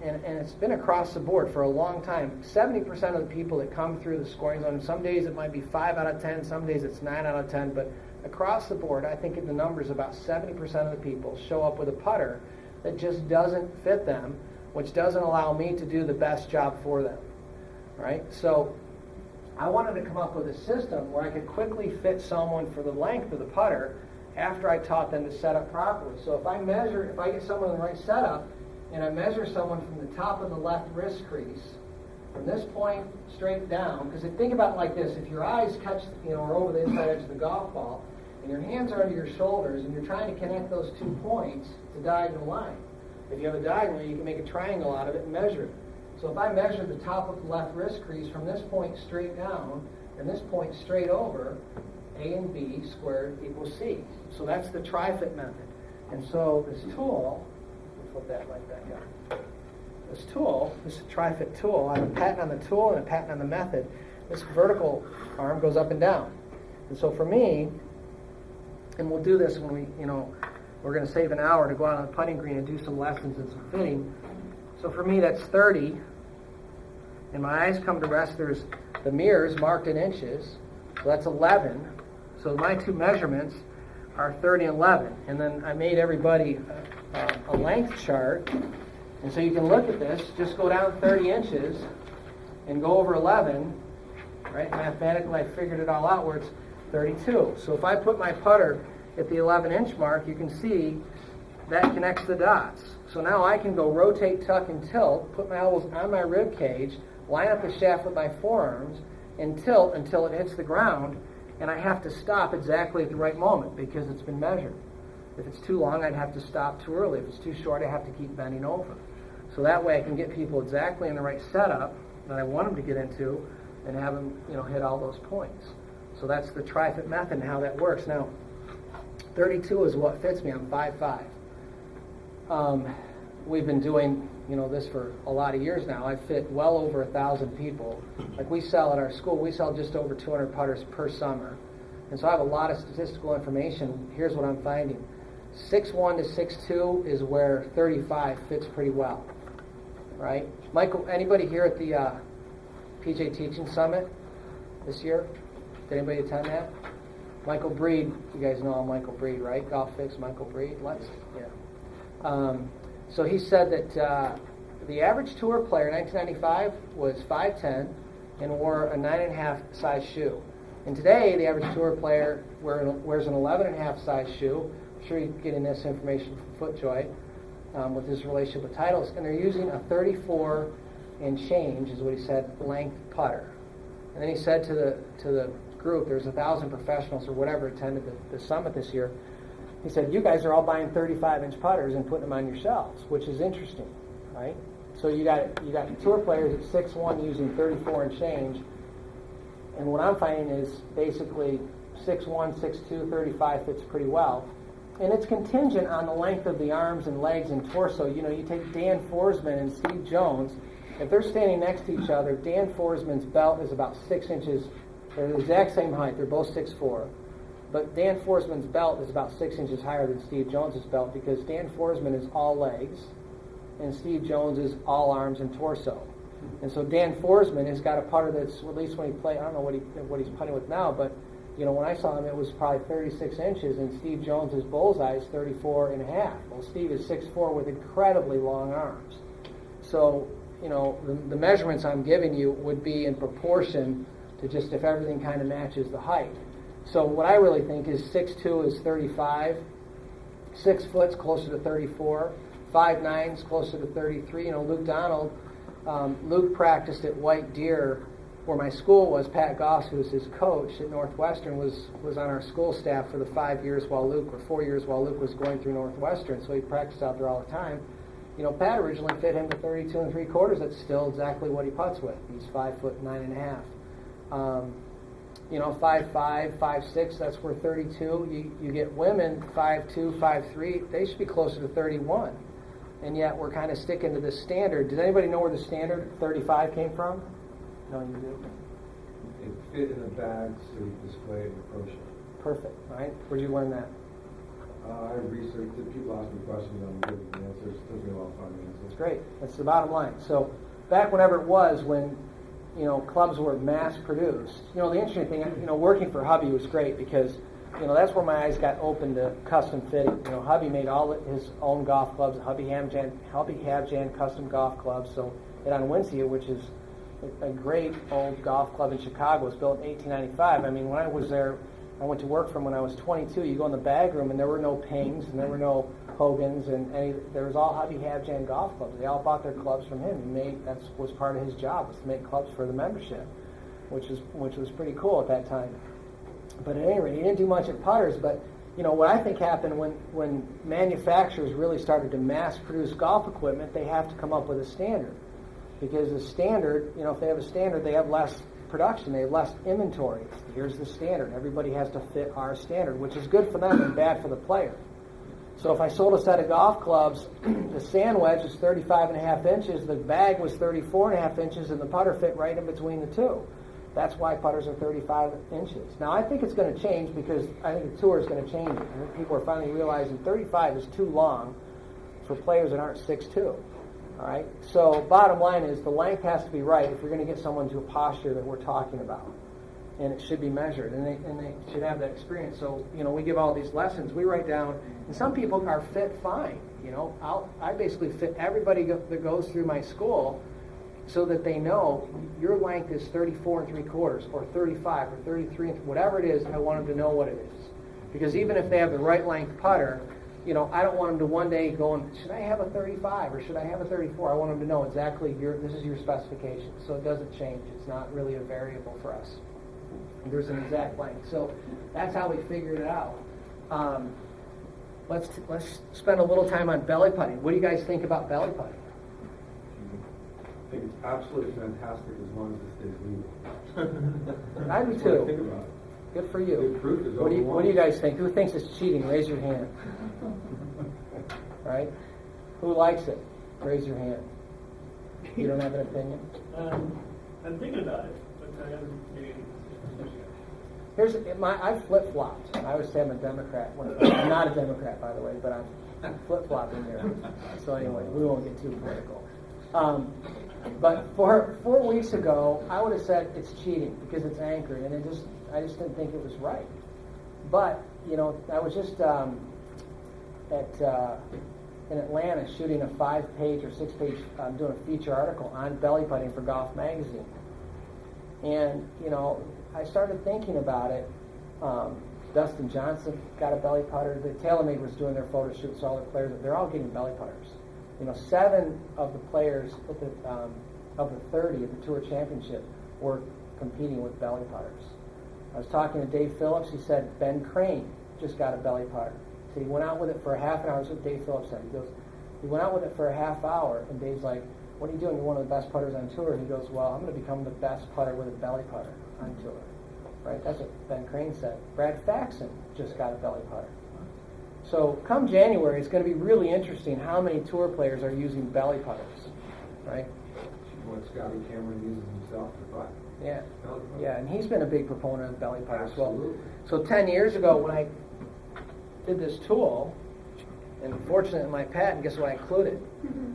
and it's been across the board for a long time. 70% of the people that come through the scoring zone, some days it might be 5 out of 10, some days it's 9 out of 10, but across the board, I think the numbers about 70% of the people show up with a putter that just doesn't fit them, which doesn't allow me to do the best job for them, right? So I wanted to come up with a system where I could quickly fit someone for the length of the putter after I taught them to set up properly. So if I get someone in the right setup, and I measure someone from the top of the left wrist crease, from this point straight down, because think about it like this: if your eyes catch, are over the inside edge of the golf ball, and your hands are under your shoulders, and you're trying to connect those 2 points, it's a diagonal line. If you have a diagonal, you can make a triangle out of it and measure it. So if I measure the top of the left wrist crease from this point straight down, and this point straight over, A and B squared equals C. So that's the tri-fit method. And so this tool, flip that right back up. This tool, this tri-fit tool, I have a patent on the tool and a patent on the method. This vertical arm goes up and down. And so for me, and we'll do this when we're going to save an hour to go out on the putting green and do some lessons and some fitting. So for me, that's 30. And my eyes come to rest. There's the mirrors marked in inches. So that's 11. So my 2 measurements are 30 and 11. And then I made everybody a length chart. And so you can look at this, just go down 30 inches and go over 11, right? Mathematically, I figured it all out where it's 32. So if I put my putter at the 11-inch mark, you can see that connects the dots. So now I can go rotate, tuck, and tilt, put my elbows on my rib cage, line up the shaft with my forearms, and tilt until it hits the ground, and I have to stop exactly at the right moment because it's been measured. If it's too long, I'd have to stop too early. If it's too short, I have to keep bending over. So that way I can get people exactly in the right setup that I want them to get into and have them, hit all those points. So that's the tri-fit method and how that works. Now, 32 is what fits me. I'm 5'5". We've been doing, this for a lot of years now. I fit well over 1,000 people. Like we sell at our school, we sell just over 200 putters per summer. And so I have a lot of statistical information. Here's what I'm finding. 6'1" to 6'2" is where 35 fits pretty well, right? Michael, anybody here at the PJ Teaching Summit this year? Did anybody attend that? Michael Breed, you guys know Michael Breed, right? Golf Fix, Michael Breed. So he said that the average tour player in 1995 was 5'10" and wore a 9.5 size shoe. And today, the average tour player wears an 11.5 size shoe. I'm sure you're getting this information from FootJoy with his relationship with Titles. And they're using a 34 and change, is what he said, length putter. And then he said to the group, there's 1,000 professionals or whatever attended the summit this year. He said, you guys are all buying 35-inch putters and putting them on your shelves, which is interesting, right? So you got tour players at 6'1" using 34 and change. And what I'm finding is basically 6'1", 6'2", 35 fits pretty well. And it's contingent on the length of the arms and legs and torso. You take Dan Forsman and Steve Jones. If they're standing next to each other, Dan Forsman's belt is about 6 inches. They're the exact same height. They're both 6'4". But Dan Forsman's belt is about 6 inches higher than Steve Jones's belt because Dan Forsman is all legs and Steve Jones is all arms and torso. And so Dan Forsman has got a putter that's, at least when he played, I don't know what he's putting with now, but when I saw him, it was probably 36 inches, and Steve Jones's bullseye is 34 and a half. Well, Steve is 6'4" with incredibly long arms. So, the measurements I'm giving you would be in proportion to just if everything kind of matches the height. So what I really think is 6'2" is 35, 6 foot's closer to 34, 5'9" closer to 33. Luke Donald, Luke practiced at White Deer, where my school was. Pat Goss, who was his coach at Northwestern, was on our school staff for the 4 years while Luke was going through Northwestern, so he practiced out there all the time. Pat originally fit him to 32 3/4. That's still exactly what he putts with. He's 5'9.5". 5'5", 5'6", that's where 32. You get women 5'2", 5'3", they should be closer to 31. And yet we're kind of sticking to this standard. Does anybody know where the standard 35 came from? No, you do. It fit in a bag so you displayed approach. Perfect, right? Where'd you learn that? I researched it. People ask me questions, I'm giving them answers. It took me a while to find the answers. It's great. That's the bottom line. So back whenever it was when, clubs were mass produced, the interesting thing, working for Hubby was great because, that's where my eyes got open to custom fitting. Hubby made all his own golf clubs, Hubby Habjan custom golf clubs. So at Onwinsia, which is a great old golf club in Chicago, was built in 1895. I mean, when I was there, I went to work from when I was 22. You go in the bag room, and there were no Pings, and there were no Hogans, and there was all Hubby Habjan golf clubs. They all bought their clubs from him. That was part of his job, was to make clubs for the membership, which was pretty cool at that time. But at any rate, he didn't do much at putters. But what I think happened when manufacturers really started to mass produce golf equipment, they have to come up with a standard, because the standard, if they have a standard, they have less production, they have less inventory. Here's the standard. Everybody has to fit our standard, which is good for them and bad for the player. So if I sold a set of golf clubs, the sand wedge is 35.5 inches, the bag was 34.5 inches, and the putter fit right in between the two. That's why putters are 35 inches. Now, I think it's going to change because I think the tour is going to change it. I think people are finally realizing 35 is too long for players that aren't 6'2". All right. So bottom line is the length has to be right if you're going to get someone to a posture that we're talking about, and it should be measured, and they should have that experience. So we give all these lessons. We write down, and some people are fit fine. I basically fit everybody that goes through my school, so that they know your length is 34 3/4 or 35 or 33, whatever it is. I want them to know what it is, because even if they have the right length putter, I don't want them to one day go, should I have a 35 or should I have a 34? I want them to know exactly this is your specification, so it doesn't change. It's not really a variable for us. There's an exact length. So that's how we figured it out. Let's spend a little time on belly putting. What do you guys think about belly putting? I think it's absolutely fantastic as long as it stays legal. I do That's what I too. think about it. Good for you. The proof is What do you overwhelming. guys think? Who thinks it's cheating? Raise your hand. Right? Who likes it? Raise your hand. You don't have an opinion? I'm thinking about it, but I haven't made any I flip-flopped. I always say I'm a Democrat. I'm not a Democrat, by the way, but I'm flip-flopping here. So anyway, we won't get too political. But 4 weeks ago, I would have said it's cheating because it's anchored, and I just didn't think it was right. But I was just in Atlanta shooting a 5-page or 6-page, doing a feature article on belly putting for Golf Magazine, and I started thinking about it. Dustin Johnson got a belly putter. The TaylorMade was doing their photo shoot, so all the players, they're all getting belly putters. 7 of the players of the 30 at the Tour Championship were competing with belly putters. I was talking to Dave Phillips. He said Ben Crane just got a belly putter. So he went out with it for a half an hour. That's what Dave Phillips said. He went out with it for a half hour, and Dave's like, what are you doing? You're one of the best putters on tour. He goes, well, I'm going to become the best putter with a belly putter on tour. Right? That's what Ben Crane said. Brad Faxon just got a belly putter. So come January, it's going to be really interesting how many tour players are using belly putters, right? What Scotty Cameron uses himself to putt. Yeah, yeah, and he's been a big proponent of belly putters. Absolutely. Well, so 10 years ago when I did this tool, and fortunately in my patent, guess what I included,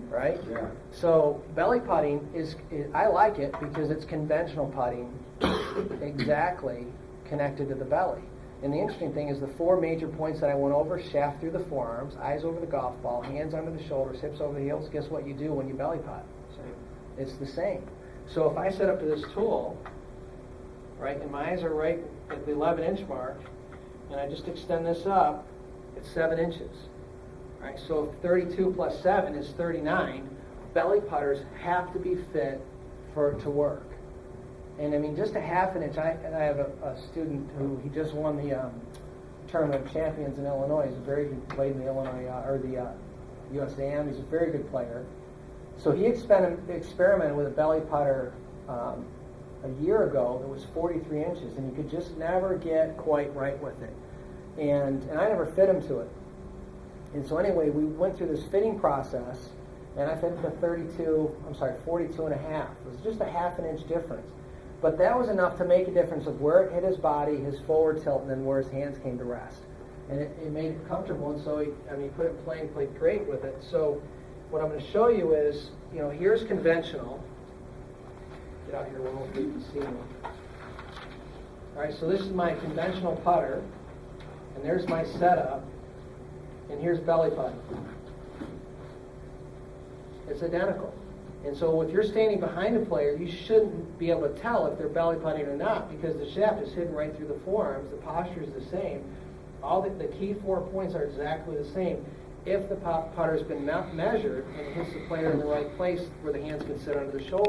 right? Yeah. So belly putting I like it because it's conventional putting exactly connected to the belly. And the interesting thing is the 4 major points that I went over: shaft through the forearms, eyes over the golf ball, hands under the shoulders, hips over the heels. Guess what you do when you belly putt? It's the same. So if I set up to this tool, right, and my eyes are right at the 11-inch mark, and I just extend this up, it's 7 inches. Right, so if 32 plus 7 is 39, belly putters have to be fit for it to work. And I mean, just a half an inch. I have a student who he just won the Tournament of Champions in Illinois. He's a very good, played in the Illinois or the USAM. He's a very good player. So he experimented with a belly putter a year ago that was 43 inches, and he could just never get quite right with it. And I never fit him to it. And so anyway, we went through this fitting process, and I fit him to 42 and a half. It was just a half an inch difference. But that was enough to make a difference of where it hit his body, his forward tilt, and then where his hands came to rest. and it made it comfortable, and so he put it in play and played great with it. So what I'm going to show you is, here's conventional. Get out here where hopefully you can see me. All right, so this is my conventional putter, and there's my setup, and here's belly putt. It's identical. And so if you're standing behind a player, you shouldn't be able to tell if they're belly putting or not, because the shaft is hidden right through the forearms. The posture is the same. All the key 4 points are exactly the same if the putter's been measured and it hits the player in the right place where the hands can sit under the shoulder.